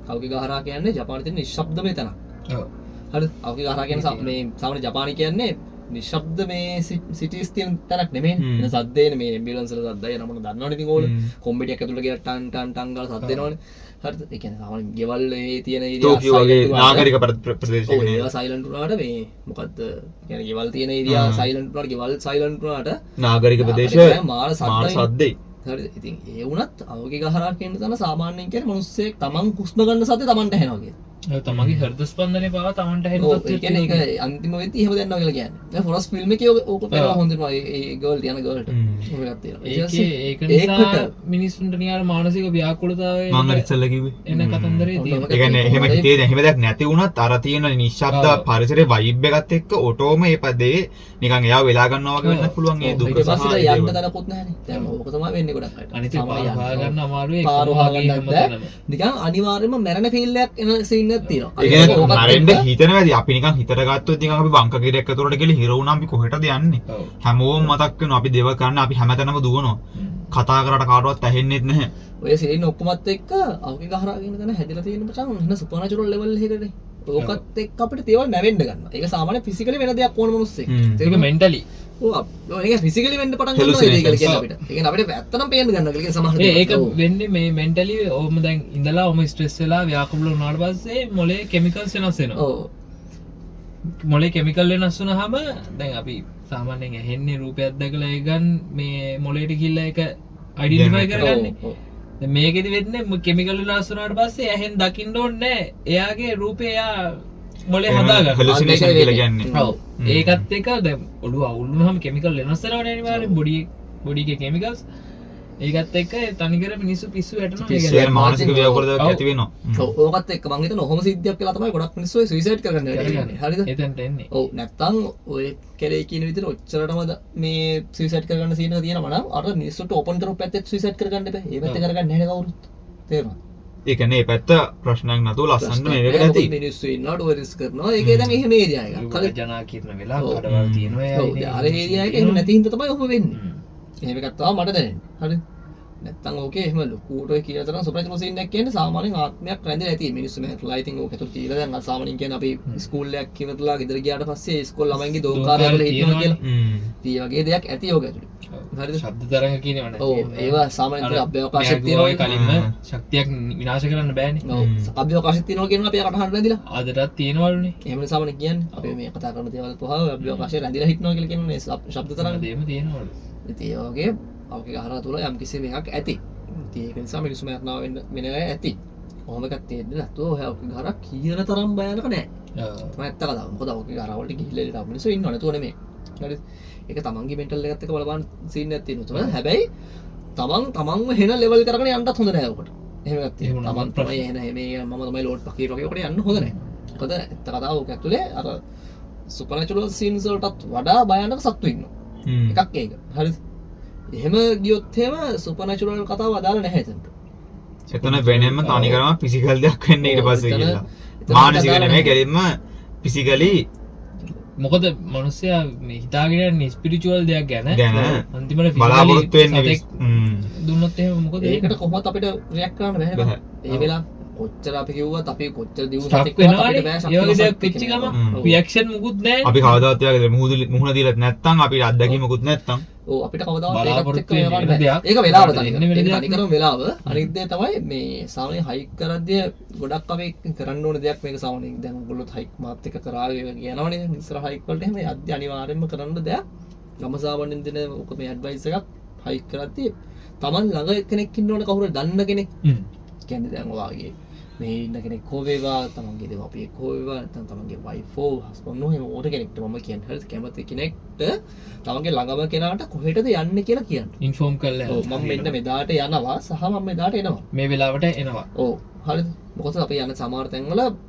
කවුගේ ගහරා කියන්නේ ජපානයේ තියෙන නිශ්ශබ්දමය තැනක්. ඔව්. හරිද? කවුගේ ගහරා කියන්නේ මේ සාමාන්‍ය ජපානයේ කියන්නේ නිශ්ශබ්ද මේ සිටිස් තියෙන තැනක් නෙමෙයි. එන සද්දේනේ මේ ඇම්බියුලන්ස් වල සද්දය නමන දන්නවනේ ඉතින් ඕගොල්ලෝ. කොම්බිටියක් ඇතුළට ගියා ටන් ටන් ටන් ගාලා සද්ද එනවනේ. හරිද? ඒ කියන්නේ සාමාන්‍ය ගෙවල් මේ තියෙන ඒරියා වගේ නාගරික ප්‍රදේශයක නේ. ඒවා සයිලන්ට් වුණාට මේ මොකද්ද? කියන්නේ ගෙවල් තියෙන ඒරියා සයිලන්ට් වුණාට ගෙවල් සයිලන්ට් වුණාට නාගරික ප්‍රදේශ මාර සද්දයි. හරිද? ඉතින් ඒ වුණත් අවගේ ගහරා කියන තැන සාමාන්‍යයෙන් කියන්නේ මිනිස්සෙක් තමන් හුස්ම ගන්න සද්දේ තමන්ට ඇහෙනවා කියන. තමන්ගේ හෘද ස්පන්දනය පාව තමන්ට ඇහෙනවා. ඒ කියන්නේ ඒක අන්තිම වෙද්දී එහෙම දැනනවා කියලා කියන්නේ. දැන් ෆොරස් ෆිල්ම් එකේ ඕක පේනවා හොඳට ඒ ගර්ල් තියන ගර්ල්ට. ඔයගොල්ලෝ තියෙනවා. ඒක නිසා මිනිස්සුන්ට නිකන් මානසික ව්‍යාකූලතාවය මම ඉස්සෙල්ලා කිව්වේ එන කතන්දරේ තියෙනවා. ඒ කියන්නේ එහෙම හිතේ එහෙම දෙයක් නැති වුණත් අර තියෙන නිශ්ශබ්ද පරිසරයේ වයිබ් එකත් එක්ක ඔටෝම මේ පදේ නිකන් එයාව වෙලා ගන්නවා වගේ වෙන්නත් පුළුවන් ඒ දුක සහ යන්න තැනකුත් නැහැනේ. දැන් ඕක තමයි වෙන්නේ ගොඩක් අයට. අනිත් පාර ගන්න අමාරුයි පාර හොයාගන්නත් බෑ. නිකන් අනිවාර්යයෙන්ම මැරෙන ෆීල් එකක් එන සීන් එකක් තියෙනවා. ඒ කියන්නේ මැරෙන්න හිතනවාදී අපි නිකන් හිතට ගත්තොත් නිකන් අපි බංක කිරයක් ඇතුළට ගිහලා හිර වුණාම අපි කොහෙටද යන්නේ? හැමෝම මතක් වෙනවා අපි දේව කරන්න අපි හැමතැනම දුවනවා. කතා කරලා කාටවත් ඇහෙන්නේත් නැහැ. ඔය සීන් ඔක්කොමත් එක්ක අවගේ ගහරා කියන තැන හැදලා තියෙන මචං වෙන සුපර්නැචරල් ලෙවල් එකකනේ. ඕකත් එක්ක අපිට දේවල් නැවෙන්න ගන්නවා. ඒක සාමාන්‍ය ෆිසිකලි වෙන දෙයක් ඕන මිනිස්සෙක්. ඒක මෙන්ටලි. ඒක ෆිසිකලි වෙන්න පටන් ගන්නවා ඒක කියන්නේ අපිට. ඒ කියන්නේ අපිට ඇත්තටම පේන්න ගන්නවා කියලා කියන සමහර ඒක වෙන්නේ මේ මෙන්ටලි ඔම දැන් ඉඳලා ඔම ස්ට්‍රෙස් වෙලා ව්‍යාකූල වුණාට පස්සේ මොලේ කිමිකල්ස් වෙනස් වෙනවා. ඔව්. මොලේ කිමිකල් වෙනස් වුණාම දැන් අපි සාමාන්‍යයෙන් ඇහෙන්නේ රූපයක් දැකලා ඒ ගන්න මේ මොලේට ගිහිල්ලා ඒක අයිඩෙන්ටිෆයි කරගන්නේ. දැන් මේකෙදි වෙන්නේ කෙමිකල් වෙනස් වුණාට පස්සේ ඇහෙන් දකින්න ඕනේ නැහැ. එයාගේ රූපේ එයා මොලේ හදාගන්න. හැලුසිනේෂන් කියලා කියන්නේ. ඔව්. ඒකත් එක දැන් ඔළුව අවුල් වුණාම කෙමිකල් වෙනස් වෙනවනේ අනිවාර්යෙන් බොඩි එකේ කෙමිකල්ස්. ඒකත් එක්ක තනිකර මිනිස්සු පිස්සු වැටෙනවා. ඒ කියන්නේ මානසික ව්‍යාකූලතාවක් ඇති වෙනවා. ඔව්. ඕකත් එක්ක මම හිතනවා ඔහොම සිද්ධියක් කියලා තමයි ගොඩක් මිනිස්සු ඔය සුයිසයිඩ් කරගන්න යන්නේ. හරිද? එතනට එන්නේ. ඔව්. නැත්තම් ඔය කෙලේ කියන විදිහට ඔච්චරටම මේ සුයිසයිඩ් කරගන්න සීනක තියෙනවා නම් අර මිනිස්සුන්ට ඕපන් කරපු පැත්තෙත් සුයිසයිඩ් කරගන්න බෑ. ඒ පැත්ත කරගන්න නැහැ කවුරුත්. තේරුණාද? ඒ කියන්නේ මේ පැත්ත ප්‍රශ්නයක් නැතුව ලස්සනට මේකට ඇති. මිනිස්සු ඉන්නවට ඔය රිස්ක් කරනවා. ඒකේ දැන් එහෙම ඒරියා එකක්. කල ජනා කිරන වෙලා කඩවල් තියෙනවා. ඔව්. අර ඒරියා එක එහෙම නැති හින්දා තමයි ඔහොම වෙන්නේ. එහෙම එකක් තමයි මට දැනෙන්නේ. හරිද? නැත්තම් ඕකේ එහෙම ලොකුට ඔය කියන තරම් සුපර්නැචරල් සීන් එකක් කියන්නේ සාමාන්‍යයෙන් ආත්මයක් රැඳිලා ඇති මිනිස්සු මේකලා ඉතින් ඕක ඇතුළේ තියලා දැන් සාමාන්‍යයෙන් කියන්නේ අපි ස්කූල් එකක් ඉවරලා ගෙදර ගියාට පස්සේ ස්කෝල් ළමයින්ගේ දෝංකාරය වල හිටිනවා කියලා. ඒ වගේ දෙයක් ඇති ඕක ඇතුළේ. හරිද? ශබ්ද තරංග කියනවනේ. ඔව් ඒවා සාමාන්‍යයෙන් අභ්‍යවකාශයක් තියෙනවා. ඔය කලින්ම ශක්තියක් විනාශ කරන්න බෑනේ. ඔව් අභ්‍යවකාශයක් තියෙනවා කියනවා අපි කටහඬ රැඳිලා. අදටත් තියෙනවලුනේ. එහෙම සාමාන්‍යයෙන් කියන්නේ අපි මේ කතා කරන දේවල් පහව අභ්‍යවකාශය රැඳිලා හිටනවා කියලා කියන්නේ ශබ්ද තරංග. ඒම තියෙනවලු. ඉතින් ඒ වගේ අවගේ ගහරා තුල යම් කිසි එකක් ඇති. ඒක නිසා මිනිස්සු මරනවා වෙන අය ඇති. කොහොම එකක් තේරෙන්නේ නැතුව ඔය අවගේ ගහරා කියන තරම් භයානක නෑ. තමයි ඇත්ත කතාව. මොකද අවගේ ගහරා වලට ගිහිල්ලා ඉන්න මිනිස්සු ඉන්නව නැතුව නෙමෙයි. හරිද? ඒක තමන්ගේ මෙන්ටල් එකත් එක්ක බලපන් සීන් එකක් තියෙනවා. හැබැයි තමන්ව හෙන ලෙවල් කරගෙන යන්නත් හොඳ නෑ ඔකට. එහෙම එකක් තියෙනවා. තමන් තමයි එන මේ මම තමයි ලෝඩ් පකීර වගේ ඔකට යන්න හොඳ නෑ. මොකද ඇත්ත කතාව ඔක ඇතුලේ අර සුපර්නැචරල් සීන්ස් වලටත් වඩා භයානක සත්තු ඉන්නවා. එකක් ඒක. හරිද? එහෙම ගියොත් එහෙම සුපර්නැචරල් කතාව අදාළ නැහැ එතනට. එතන වෙනෙන්ම තනිකරම ෆිසිකල් දෙයක් වෙන්නේ ඊට පස්සේ කියලා. මානසික නෙමෙයි කෙලින්ම ෆිසිකලි. මොකද මිනිස්සයා මේ හිතාගෙන යන්නේ ස්පිරිචුවල් දෙයක් ගැන අන්තිමට බලාපොරොත්තු වෙන්නේ. දුන්නොත් එහෙම මොකද ඒකට කොහොමද අපිට රියැක්ට් කරන්න බැහැ. ඒ වෙලාව කොච්චර අපි කිව්වත් අපි කොච්චර දියුණු සතෙක් වෙනවනේ. ඒ වගේ දෙයක් වෙච්ච ගම රියැක්ෂන් මුකුත් නැහැ. අපි කවදාවත් ඒ වගේ මුහුණ දීලත් නැත්තම් අපි අත්දැකීමකුත් නැත්තම් ඔව් අපිට කවදාවත් ඒකත් එක්ක යවන්න බෑ. ඒක වෙලාව තමයි. ඒක තනිකරම වෙලාව. අනිත් දේ තමයි මේ සාමාන්‍ය හයික් කරද්දී ගොඩක් අපි කරන්න ඕන දෙයක් මේක සාමාන්‍යයෙන් දැන් ඔයගොල්ලොත් හයික් මාත් එක්ක කරාවේ කියනවනේ. ඉස්සර හයික් වලට එහෙම යද්දී අනිවාර්යයෙන්ම කරන්න දෙයක්. ගම සාමාන්‍යයෙන් දෙන ඔක මේ ඇඩ්වයිස් එකක් හයික් කරද්දී Taman ළඟ කෙනෙක් ඉන්න ඕන කවුරු දන්න කෙනෙක්. කියන්නේ දැන් ඔයාගේ මේ ඉන්න කෙනෙක් හෝ වේවා තමන්ගේ දෙමාපියෙක් හෝ වේවා නැත්නම් තමන්ගේ වයිෆ් හෝ හස්බන්ඩ් හෝ එහෙම ඕන කෙනෙක්ට මම කියන්නේ හරිද කැමති කෙනෙක්ට තමන්ගේ ළඟම කෙනාට කොහෙටද යන්නේ කියලා කියන්න. ඉන්ෆෝම් කරලා. ඔව් මම මෙන්න මෙදාට යනවා සහ මම මෙදාට එනවා. මේ වෙලාවට එනවා. ඔව් හරිද? මොකද අපි යන සමහර තැන්වල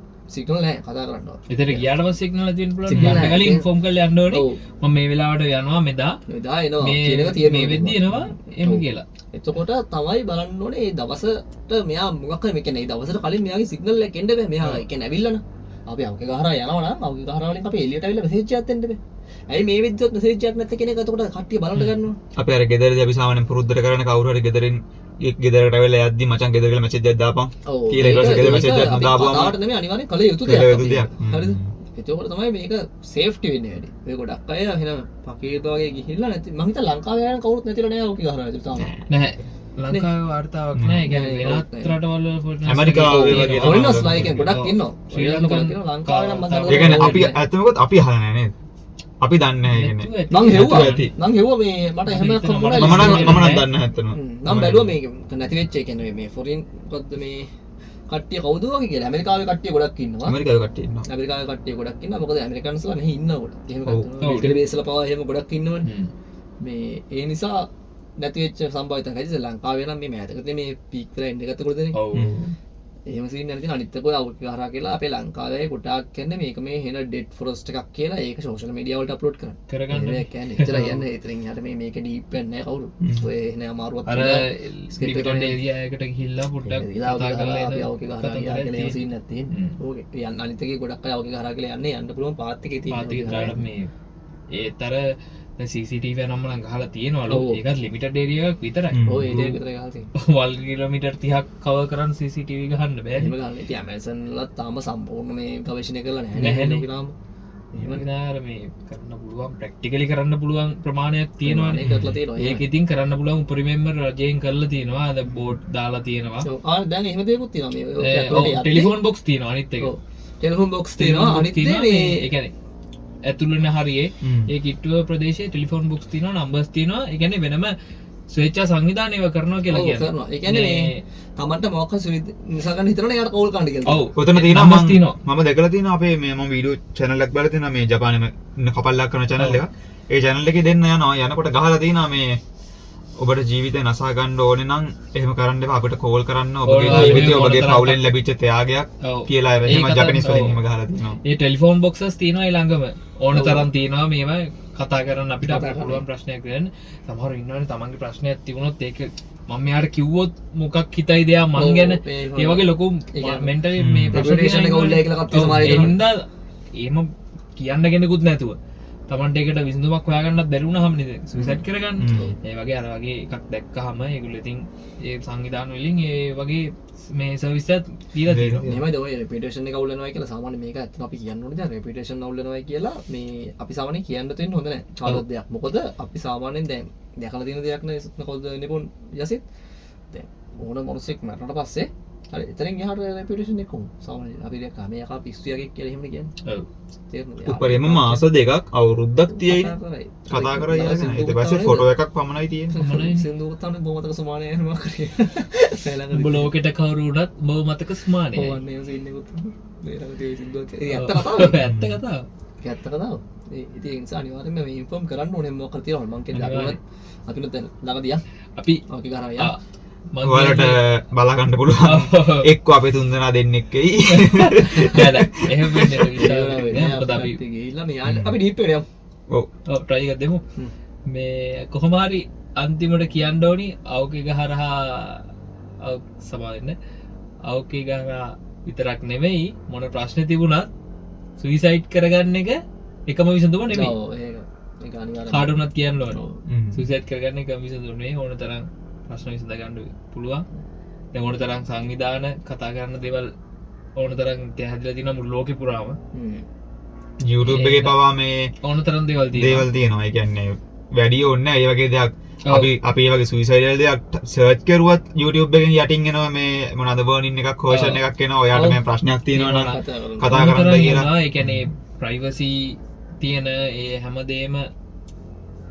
සිගනල් නෑ කතා කරන්න එතට ගියාට පස්සේ සිග්නල් තියෙන පුළුවන් සිග්නල් යන්න නැහැ. කලින් ඉන්ෆෝම් කරලා යන්න ඕනේ ඔව්. මම මේ වෙලාවට යනවා මෙදා එදා එනවා කියන එක තියෙන්න මේ ඕනේ. වෙද්දි එනවා එහෙම ඔව්. කියලා එතකොට තමයි බලන්න ඕනේ ඒ දවසට මෙයා මොකක් හරි මේ කියන්නේ ඒ දවසට කලින් මෙයාගේ සිගනල් එක එන්න බෑ මෙයා ඒ කියන්නේ ඇවිල්ලා අපි අවුගේ ගහරා යනවා නම් අවුගේ ගහරා වලින් අපි එළියට ඇවිල්ලා මෙසේජ් එකක් දෙන්න බෑ ඇයි මේ විදිහට මෙසේජ් එකක් නැත්te කෙනෙක් එතකොට කට්ටිය බලන්න ගන්නවා අපි අර ගෙදරදී අපි සාමාන්‍යයෙන් පුරුද්දට කරන කවුරු හරි ගෙදරින් ගෙදරට ඇවිල්ලා යද්දි මචං ගෙදර කියලා මැසේජ් එකක් දාපන් කියලා ඊට පස්සේ ගෙදර මැසේජ් එකක් දාපුවම කතාවට නෙමෙයි අනිවාර්යෙන් කළ යුතු කළ යුතු දෙයක් දෙයක්. හරිද එතකොට තමයි මේක සේෆ්ටි වෙන්නේ වැඩි ඔය ගොඩක් අය එහෙනම් පකේත වගේ ගිහිල්ලා නැති මම හිතා ලංකාවේ යන කවුරුත් නැතිලා නෑ ඔකේ ගහරා ඇතුළේ තාම නැහැ ලංකාවේ වාර්තාවක් නැහැ ඒ කියන්නේ වෙනත් රටවල ඇමරිකාවේ වගේ ෆොරිනර්ස් ලා කියන්නේ ගොඩක් ඉන්නවා ශ්‍රී ලංකන් ලංකාවේ නම් මම ඒ කියන්නේ අපි ඇත්තමකොත් අපි අහලා නැහැ නේද අපි දන්නේ නැහැ ඒ කියන්නේ මං හෙව්වා ඇති. මං හෙව්වා මේ මට එහෙම හිතෙනවා කොහොමද මම නම් දන්නේ නැහැ ඇත්තම නම් බැලුවා මේ නැති වෙච්ච එක කියන්නේ මේ ෆොරින් මොකද්ද මේ කට්ටිය කවුද වගේ කියලා ඇමරිකාවේ කට්ටිය ගොඩක් ඉන්නවා ඇමරිකාවේ කට්ටිය ඉන්නවා ඇමරිකාවේ කට්ටිය ගොඩක් ඉන්නවා මොකද ඇමරිකන්ස්ලා මෙහි ඉන්නවා ගොඩක් එහෙම ඔව්. ගත්තා මිලිටරි බේස්ලා පවා එහෙම ගොඩක් ඉන්නවනේ මේ ඒ නිසා නැති වෙච්ච සම්භාවිතයක් ඇති ලංකාවේ නම් මේ මෑතකදී මේ පීක් වෙලා එන්න ගත්තකොටද ඔව් එහෙම සීන් නැති තියෙන අනිත් එක අවුත් ගහරා කියලා අපේ ලංකාවේ ගොඩාක් කියන්නේ මේක මේ හෙන ඩෙඩ් ෆොරස්ට් එකක් කියලා ඒක සෝෂල් මීඩියා වලට අප්ලෝඩ් කරන්න කරගන්න ඒක කියන්නේ එතන යන්නේ එතනින් යට මේ ඩීප් වෙන්නේ නැහැ කවුරු ඔය එන අමාරුවක් අර කියලා ලිමිටඩ් ඒරියා එකට ගිහිල්ලා පොඩ්ඩක් කතා කරලා අපි එන අවුගේ ගහරා යන්නේ එහෙම සීන් නැති ඕකේ යන්න අනිත් එකේ ගොඩක් අය අවුගේ ගහරා කියලා යන්නේ යන්න පුළුවන් පාත් එකේ පාතික තියෙන දාලා මේ ඒතර CCTV නම් නම් ගහලා තියෙනවලු ඔව්. ඒකත් ලිමිටඩ් ඒරියා එකක් විතරයි ඔය ඒ දේ විතර ගහලා තියෙන්නේ වල් කිලෝමීටර් 30ක් කවර් කරන් CCTV ගහන්න බෑ එහෙම ගන්න ඉතින් ඇමසන් වලත් තාම සම්පූර්ණ මේ ගවේෂණය කරලා නැහැ නැහැනේ. නේද තාම එහෙම නෑ මේ කරන්න පුළුවන් ප්‍රැක්ටිකලි කරන්න පුළුවන් ප්‍රමාණයක් තියෙනවානේ ඒක කරලා තියෙනවා ඒක ඉතින් කරන්න පුළුවන් උපරිමයෙන්ම රජයෙන් කරලා තියෙනවා අද බෝඩ් දාලා තියෙනවා දැන් එහෙම දෙයක්ත් තියෙනවා මේ ටෙලිෆෝන් බොක්ස් තියෙනවා අනිත් එක ටෙලිෆෝන් බොක්ස් තියෙනවා අනිත් දේ මේ ඒ කියන්නේ ඇතුළේ හරියේ ඒ කිට්ටුව ප්‍රදේශයේ ටෙලිෆෝන් බොක්ස් තියෙනවා නම්බර්ස් තියෙනවා ඒ කියන්නේ වෙනම ස්වේච්ඡා සංවිධානයව කරනවා කියලා ඔව් කියනවා කරනවා ඒ කියන්නේ මේ තමන්ට මොකක් හරි නිසා ගන්න හිතනවා යාට කෝල් කරන්න කියලා ඔව් ඔතන තියෙනවා numbers තියෙනවා. මම දැකලා තියෙනවා අපේ මේ මම වීඩියෝ channel එකක් බලලා තියෙනවා මේ ජපානයේ ඉන්න කපල්ලක් කරන channel එක. ඒ channel එකේ දෙන්න යනවා යනකොට ගහලා තියෙනවා මේ ඔබට ජීවිතය නසා ගන්න ඕනේ නම් එහෙම කරන්න එපා අපිට කෝල් කරන්න ඔබගේ ඕන ජීවිතය ඕන ඔබගේ තරම් පවුලෙන් ලැබිච්ච ත්‍යාගයක් ඔව්. කියලා එහෙම ඒක ජපනිස් වලින් ඔව්. එහෙම ගහලා තියෙනවා. ඒ ටෙලිෆෝන් බොක්සස් තියෙනවා ඊළඟම ඕන තරම් තියෙනවා මේවා කතා කරන්න අපිට කතා අපිට කරන්න. පුළුවන් ප්‍රශ්නයක් ගන්න සමහර ඉන්නවනේ තමන්ගේ ප්‍රශ්නයක් තිබුණොත් ඒක මම මෙයාට කිව්වොත් මොකක් හිතයිද එයා මං ගැන ඒ වගේ ලොකු මෙන්ටලි මේ ප්‍රශ්න Reputation එක උල්ලේ කියලා කප්පි සමහර ඒ ඉන්නවා. හින්දා එහෙම කියන්න කෙනෙකුත් නැතුව තමන්ට ඒකට විසඳුමක් හොයාගන්නත් බැරි වුණාම නේද සුයිසයිඩ් කරගන්න ඒ වගේ අර වගේ එකක් දැක්කහම ඒගොල්ලෝ ඉතින් ඒ සංවිධාන වලින් ඒ වගේ මේ සර්විස් එකක් දීලා තියෙනවා මෙහෙමයි ඔය රෙපියුටේෂන් එක අවුල් වෙනවා කියලා සාමාන්‍ය මේක ඇත්තට අපි කියන්න ඕනේ දැන් රෙපියුටේෂන් අවුල් වෙනවා කියලා මේ අපි සාමාන්‍යයෙන් කියන්න තියෙන හොඳ නැහැ කාලොත් දෙයක් මොකද අපි සාමාන්‍යයෙන් දැන් දැකලා තියෙන දෙයක් නේ කොහොමද නිපුන් යසිත් දැන් ඕන මොනසෙක් මරනට පස්සේ හරි එතනින් එහාට රෙපියුටේෂන් එක කොහොමද සාමාන්‍යයෙන් අපි දැක්කා මේ යකා පිස්සුවගේ කියලා එහෙම කියන්නේ ඔව් තේරුණාද උපරිම මාස දෙකක් අවුරුද්දක් තියෙයිනේ කතා කරලා ඉඳගෙන ඊට පස්සේ ෆොටෝ එකක් පමණයි තියෙන්නේ. සින්දුව තන බොමතක සමානය යනවා කරේ සැලඟ උඹ ලෝකෙට කවුරු වුණත් බව මතක ස්මානය ඕවන්නේ සීන් එකකුත් මේ ළඟ තියෙන සින්දුවක් ඒ ඇත්ත කතාව ඇත්ත කතාව ඒක ඇත්ත කතාව ඒ ඉතින් ඒ නිසා අනිවාර්යෙන්ම මේ ඉන්ෆෝම් කරන්න ඕනේ මොකක් හරි තියෙනවා මම කියන්නේ අනිවාර්යෙන්. අපිත් ළඟදී අපි ඔකේ කරා යා ඔයාලට බලා ගන්න පුළුවන්. එක්ක අපේ තුන්දෙනා දෙන්නෙක් එයි. එහෙම වෙන්නේ විශාල මොකද අපි ගිහිල්ලා මේ අපි ඩීප් වෙනවා ඔව්. try එකක් දෙමු මේ කොහොම හරි අන්තිමට කියන්න ඕනි අවකේ ගහරහා සමාවෙන්න අවකේ ගහරහා විතරක් නෙමෙයි මොන ප්‍රශ්න තිබුණත් සුයිසයිඩ් කරගන්න එක එකම විසඳුම නෙමෙයි ඔව් ඒක අනිවාර්යයෙන් කාට වුණත් කියන්න ඕන හ්ම්. සුයිසයිඩ් කරගන්න එකම විසඳුම නෙමෙයි ඕන තරම් ප්‍රශ්න විසඳ ගන්න පුළුවන් දැන් ඕන තරම් සංවිධාන කතා කරන දේවල් ඕන තරම් හැදලා තියෙනවා මුළු ලෝකෙ පුරාම YouTube එකේ පවා මේ ඕන තරම් දේවල් තියෙනවා දේවල් තියෙනවා. ඒ කියන්නේ වැඩි ඕනේ නැහැ. ඒ වගේ දෙයක් ඔව්. අපි ඒ වගේ සුයිසයිඩල් දෙයක් සර්ච් කරුවත් YouTube එකෙන් යටින් එනවා මේ මොනවාද බර්නින් එකක් කොෂන් එකක් එනවා. ඔයාට ඔව්. මේ ප්‍රශ්නයක් තියෙනවා නම් කතා ඕන කරන්න තරම් කියලා. ඉන්නවා. ඒ කියන්නේ ප්‍රයිවසි තියෙන ඒ හැමදේම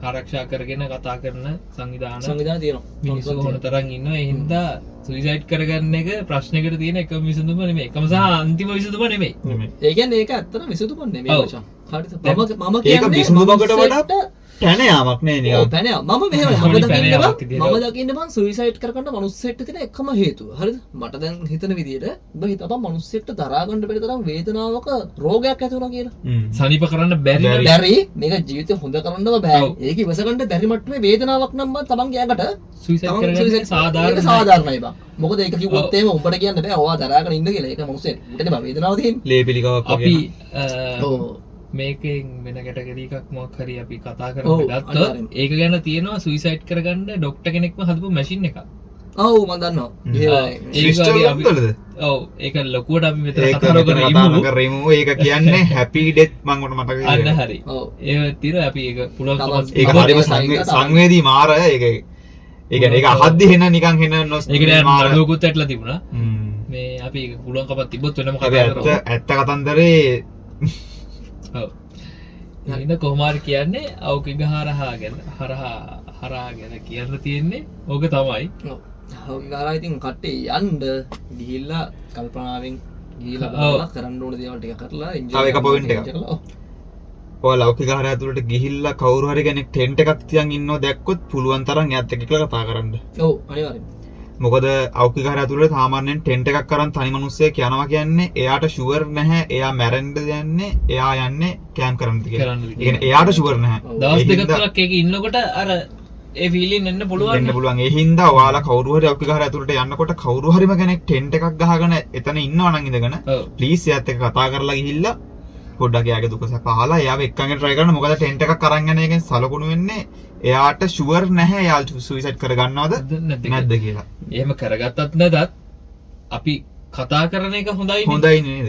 ආරක්ෂා කරගෙන කතා කරන සංවිධාන සංවිධාන තියෙනවා මිනිස්සු ඕන තරම් ඉන්නවා. ඒ හින්දා සුයිසයිඩ් කරගන්න එක ප්‍රශ්නයකට තියෙන එකම විසඳුම නෙමෙයි. එකම සහ අන්තිම විසඳුම නෙමෙයි. නෙමෙයි. ඒ කියන්නේ ඒක ඇත්තටම විසඳුමක් නෙමෙයි ඔව්. මචං හරිද දැන් මම ඒක කියන්නේ විසඳුමකට වඩා පැන යාමක් නේ නිකන්. පැනය මම මෙහෙම මම දකින්න මං සුයිසයිඩ් කරගන්න මනුස්සයෙක්ට තියෙන එකම හේතුව. හරිද? මට දැන් හිතන විදිහට ඔබ හිතපන් මනුස්සයෙක්ට දරා ගන්න බැරි තරම් වේදනාවක රෝගයක් ඇති වුණා කියලා. සනීප කරන්න බැරි බැරි මේක ජීවිතේ හොඳ කරන්නම බෑ. ඒක ඉවස ගන්න බැරි මට්ටමේ වේදනාවක් නම් මම තමන්ගේ ඇඟට සුයිසයිඩ් කරගන්න සාධාරණයි බං. මොකද ඒක කිව්වොත් එහෙම උඹට කියන්න බෑ. ඔයා දරාගෙන ඉන්න කියලා. ඒක මනුස්සයෙක්. උන්ට බෑ වේදනාව තියෙන්නේ. ලේපිලිකාවක් අපි වගේ. මේකෙන් වෙන කැටගරි එකක් මොකක් හරි අපි කතා කරන්න ගත්තොත් ඒක ගැන තියෙනවා සුයිසයිඩ් කරගන්න ඩොක්ටර් කෙනෙක්ම හදපු මැෂින් එකක්. ඔව් මම දන්නවා. ඔව් ඒක ලොකුවට අපි මෙතන කතා කරමු. ඒක කියන්නේ හැපි ඩෙත් මම උඩ මතක අන්න හරි. ඒ තිර අපි ඒක පුළුවන් ඒක හරිම සංවේදී මාර ඒක ඒ කියන්නේ ඒක අහද්දි එන නිකන් එන නොස් ඒක නෑ නඩුවකුත් ඇట్లా තිබුණා. මේ අපි ඒක පුළුවන්කමක් තිබ්බොත් වෙනම කතා කරමු. ඇත්ත කතන්දරේ ඉන්න කොහොමාරි කියන්නේ අවකිග හරහා ගැන කියන්න තියෙන්නේ ඕක තමයි. අවකිග හරහා ඉතින් කට්ටිය යන්න ගිහිල්ලා කල්පනාවෙන් ගිහිල්ලා බලලා කරන්න ඕන දේවල් ටික කරලා තව එක පොයින්ට් එකක්. ඔය ලෞකික හරහා ඇතුළට ගිහිල්ලා කවුරු හරි කෙනෙක් ටෙන්ට් එකක් තියන් ඉන්නව දැක්කොත් පුළුවන් තරම් එයාත් එක්ක කතා කරන්න. ඔව් අනිවාර්යයෙන්. මොකද අවකිග හරහා ඇතුළට සාමාන්‍යයෙන් ටෙන්ට් එකක් කරන් තනි මිනිස්සෙක් යනවා කියන්නේ එයාට ෂුවර් නැහැ එයා මැරෙන්නද යන්නේ එයා යන්නේ කැම්ප් කරන්නද කියලා. ඒ කියන්නේ එයාට ෂුවර් නැහැ. දවස් දෙකක් තුනක් ඒක ඉන්නකොට අර ඒ ෆීලින් එන්න පුළුවන්. එන්න පුළුවන්. ඒ හින්දා ඔයාලා කවුරු හරි අවකිග හරහා ඇතුළට යනකොට කවුරු හරිම කෙනෙක් ටෙන්ට් එකක් ගහගෙන එතන ඉන්නවා නම් ඉඳගෙන ප්ලීස් එයාත් එක්ක කතා කරලා ගිහිල්ලා පොඩ්ඩක් එයාගේ දුක සැප අහලා එයාව එක්කගෙන try කරන්න. මොකද ටෙන්ට් එකක් අරන් යන එකෙන් සලකුණු වෙන්නේ එයාට ෂුවර් නැහැ එයා සුයිසයිඩ් කරගන්නවද නැද්ද කියලා. එහෙම කරගත්තත් නැතත් අපි කතා කරන එක හොඳයි නේද?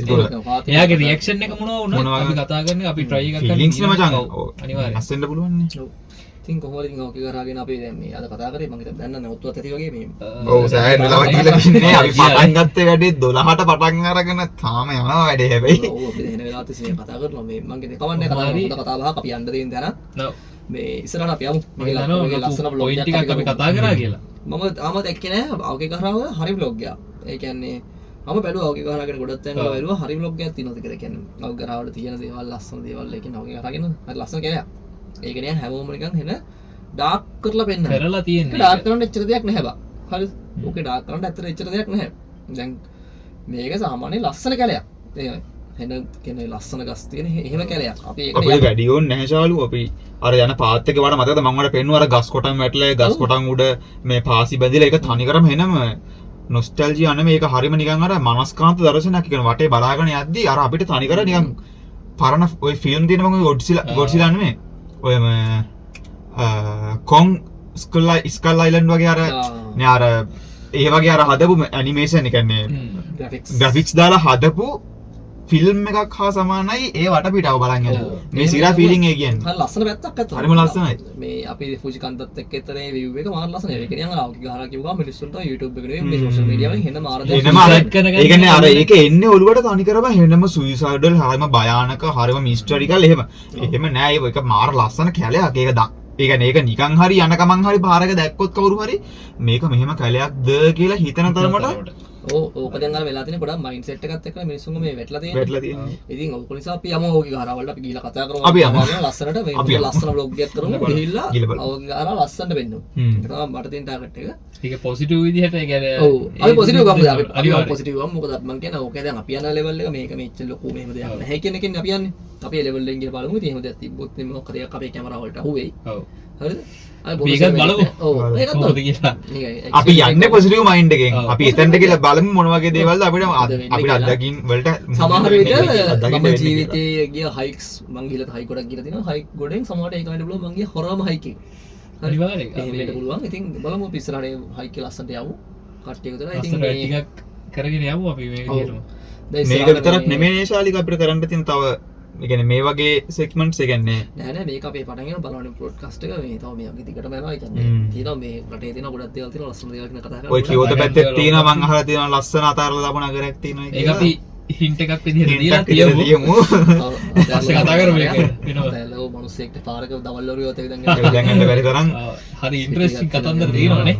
එයාගේ රියැක්ෂන් එක මොනවා වුණත් අපි කතා කරන්නේ අපි try එකක් කරන්න. ෆීලිංග්ස් නේ මචං. අනිවාර්යයෙන්. අස්සෙන්න පුළුවන් නේ. ඔව්. ඉතින් කොහොමද ඉතින් ඔක කරාගෙන අපි දැන් මේ අද කතා කරේ මම හිතුවා දැන් නම් ඔත්තුවත් ඇති වගේ මේ. ඔව් සෑහෙන වෙලාවක් ගිහලා ඉන්නේ. අපි පටන් ගත්තේ වැඩේ 12ට පටන් අරගෙන තාම යනවා වැඩේ හැබැයි. ඔව් අපි දැන් වෙලාවත් ඉතින් කතා කරනවා මේ මම කියන්නේ කවන්නේ කතා බහක් අපි යන්න දෙන්න දැන. මේ ඉස්සරහට අපි යමු. මේ ලස්සන බ්ලොග් එකක් අපි කතා කරා කියලා. මම තාමත් දැක්කේ නෑ අවගේ කරාව හරි බ්ලොග් එකක්. ඒ කියන්නේ මම බැලුවා අවගේ කරාගෙන ගොඩක් තැන් වල බැලුවා හරි බ්ලොග් එකක් තියෙනවද කියලා. කියන්නේ අවගේ කරාවල තියෙන දේවල් ලස්සන දේවල් ඒ කියන්නේ අවගේ කරාගෙන හරි ලස්සන කෙනෙක්. ඒක නෑ හැමෝම නිකන් එන ඩාර්ක් කරලා පෙන්නන. කරලා තියෙන්නේ. ඩාර්ක් කරන්න එච්චර දෙයක් නැහැ බා. හරිද? ඕකේ ඩාර්ක් කරන්න ඇත්තට එච්චර දෙයක් නැහැ. දැන් මේක සාමාන්‍ය ලස්සන කැලයක්. එහෙමයි. එන කියන්නේ ලස්සන ගස් තියෙන එහෙම කැලයක්. අපි ඒක අපේ වැඩි ඕනේ නැහැ ශාලු. අපි අර යන පාත් එකේ වඩා මතකද මම වල පෙන්නුවා අර ගස් කොටන් වැටලා ගස් කොටන් උඩ මේ පාසි බැඳිලා ඒක තනිකරම එනම නොස්ටැල්ජියා නෙමෙයි ඒක හරිම නිකන් අර මනස්කාන්ත දර්ශනයක් කියන වටේ බලාගෙන යද්දි අර අපිට තනිකර නිකන් පරණ ඔය ෆිල්ම් තියෙන මම ගොඩ්සිලා නෙමෙයි. ඔය කොන් ස්කල් අයිලන්ඩ් වගේ අර නේ අර ඒ වගේ අර හදපු ඇනිමේෂන් එක කියන්නේ ග්‍රැෆික්ස් දාලා හදපු ෆිල්ම් එකක් හා සමානයි ඒ වටපිටාව බලන් යනවා. මේ සිරා ෆීලිං එක කියන්නේ. හරි ලස්සන පැත්තක් අත. හරිම ලස්සනයි. මේ අපි ෆුජි කන්දත් එක්ක එතරේ view එක මාර ලස්සනයි. ඒ කියන්නේ අර අවකි ගහලා කිව්වා මිනිස්සුන්ට YouTube එක නෙවෙයි මේ social media වලින් එන මාර දෙයක්. ඒ කියන්නේ අර ඒක එන්නේ ඔළුවට තනිකරම එනම suicidal හරිම භයානක හරිම mystical එහෙම. එහෙම නෑ ඒක මාර ලස්සන කැලයක්. ඒක ඒ කියන්නේ ඒක නිකන් හරි යන ගමන් හරි පාරක දැක්කොත් කවුරු හරි මේක මෙහෙම කැලයක්ද කියලා හිතන තරමට ඕක දැන් අර වෙලා තියෙන පොඩක් මයින්ඩ් සෙට් එකත් එක්කලා මිනිස්සුන්ගේ මේ වැටලා තියෙන්නේ. ඉතින් ඕක නිසා අපි යමු ඕකේ ගහරවලට අපි ගිහිල්ලා කතා කරමු. අපි යමු ලස්සනට මේ ලස්සන vlog එකක් කරමු ගිහිල්ලා ඕකේ ගහරව ලස්සනට වෙන්නු. ඒක තමයි මට තියෙන ටාගට් එක. ඒක පොසිටිව් විදිහට ඒ කියන්නේ ඔව් අපි පොසිටිව් ගමු. අපි පොසිටිව් ගමු. මොකද මම කියන්නේ ඕකේ දැන් අපි යන ලෙවල් එක මේක මෙච්චර ලොකු මෙහෙම දෙයක් නැහැ කියන එකෙන් අපි යන්නේ. අපි ඒ ලෙවල් එකෙන් ගිහලා බලමු. ඉතින් එහෙම දෙයක් තිබ්බොත් මේ මොකද එකක් අපේ කැමරාව වලට අහුවෙයි. ඔව්. හරිද? මේකත් බලමු. ඔව් ඒකත් බලමු. අපි යන්නේ පොසිටිව් මයින්ඩ් එකෙන්. අපි එතනට ගිහලා බලමු මොන වගේ දේවල්ද අපිට අත්දැකීම් වලට සමහර විට මම ජීවිතයේ ගිය හයික්ස් මං ගිහලා හයික් ගොඩක් ගිහලා තිනවා. හයික් ගොඩෙන් සමහරට ඒක වෙන්න පුළුවන් මං ගිය හොරම හයික් එක. අනිවාර්යයෙන් එහෙම වෙන්න පුළුවන්. ඉතින් බලමු අපි ඉස්සරහට හයික් එක ලස්සනට යමු. කට්ටිය විතර. ඉතින් මේ ටිකක් කරගෙන යමු අපි මේ විදිහටම. මේක විතරක් නෙමෙයි ශාලික අපිට කරන්න තියෙන තව ඒ කියන්නේ මේ වගේ සෙග්මන්ට්ස් ඒ කියන්නේ නෑ මේක අපේ පටන් ගන්න බලන්න බ්‍රෝඩ්කාස්ට් එක මේ තව මේ දිගටම යනවා. ඒ කියන්නේ තියෙනවා මේ රටේ තියෙන ගොඩක් දේවල් තියෙනවා ලස්සන දේවල් ගැන කතා කරලා. ඔය කියෝත පැත්තේ තියෙනවා මං අහලා තියෙනවා ලස්සන අතාරලා දාපු නගරයක් තියෙනවා ඒක අපි හින්ට් එකක් විදිහට දීලා තියමු. කතා කරමු ඒක වෙනවා. ලෝ මිනිස්සෙක්ට පාරක දවල් වරුව යතේ දැන් යන්න බැරි තරම් හරි ඉන්ටරෙස්ටිං කතන්දර තියෙනවානේ.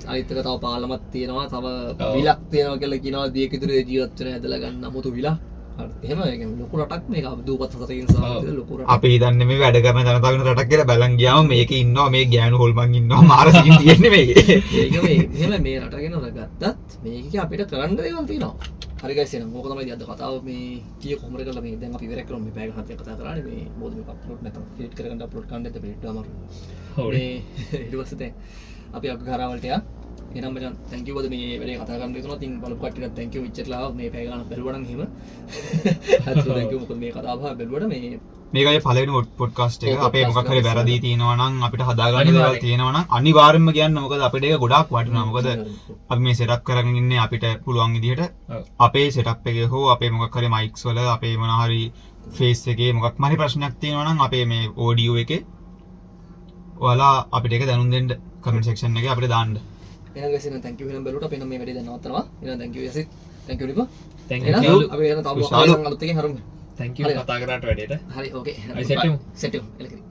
අනිත් එක තව පාලමක් තියෙනවා. තව විලක් තියෙනවා කියලා කියනවා. දියක ඉදිරියේ ජීවත් වෙන ඇදලා ගන්න 아무තු විලක්. එහෙම ලොකු රටක් මේ දූපත් හතරකින් සමන්විත ලොකු රටක්. අපි හිතන්නේ මේ වැඩ කරන ජනතාව වෙන රටක් කියලා බලන් ගියාම මේකේ ඉන්නවා මේ ගෑනු හොල්මන් ඉන්නවා මාර සීන් තියෙන්නේ මේකේ. ඒක මේ එහෙම මේ රට ගැන ගත්තත් මේක අපිට කරන්න දේවල් තියෙනවා. හරි ගයිස් එහෙනම් මොකද තමයි අද කතාව මේ කීය කොහොමද කරලා මේ දැන් අපි ඉවර කරමු මේ පැය ගහක් කතා කරානේ මේ මොකද මේක අප්ලෝඩ් නැතම එඩිට් කරගන්න අප්ලෝඩ් කරන්න දෙන්න පිළිට අමාරු. මේ ඊට පස්සේ දැන් අපි අග කරාවලට යා එහෙනම් මචං thank you වද මේ වැඩේ කතා කරන්න දෙනවා. ඉතින් බලපු කට්ටියට thank you විච්චර්ලා මේ පැය ගන්න බැලුවා නම් එහෙම. අද thank you මොකද මේ කතාව බැලුවට මේ මේකයි පළවෙනි පොඩ්කාස්ට් එක. අපේ මොකක් හරි වැරදි තියෙනවා නම් අපිට හදාගන්න දේවල් තියෙනවා නම් අනිවාර්යෙන්ම කියන්න. මොකද අපිට ඒක ගොඩාක් වටිනවා. මොකද අපි මේ සෙටප් කරගෙන ඉන්නේ අපිට පුළුවන් විදිහට අපේ සෙටප් එකේ හෝ අපේ මොකක් හරි මයික්ස් වල අපේ මොන හරි ෆේස් එකේ මොකක් හරි ප්‍රශ්නයක් තියෙනවා නම් අපේ මේ ඔඩියෝ එකේ ඔයාලා අපිට ඒක දැනුම් දෙන්න කමෙන්ට් සෙක්ෂන් එකේ අපිට දාන්න. එහෙනම් guys එහෙනම් thank you එහෙනම් බැලුවට අපි නම් මේ වැඩේ දැන් නවත්තනවා. එහෙනම් thank you යසිත් thank you ලිපා. thank එහෙනම් you අපි එහෙනම් තාම අලුත් එකකින් හරමු. thank you කතා කරාට වැඩේට හරි ඕකේ. අපි set වෙමු. set වෙමු. එලකිරි.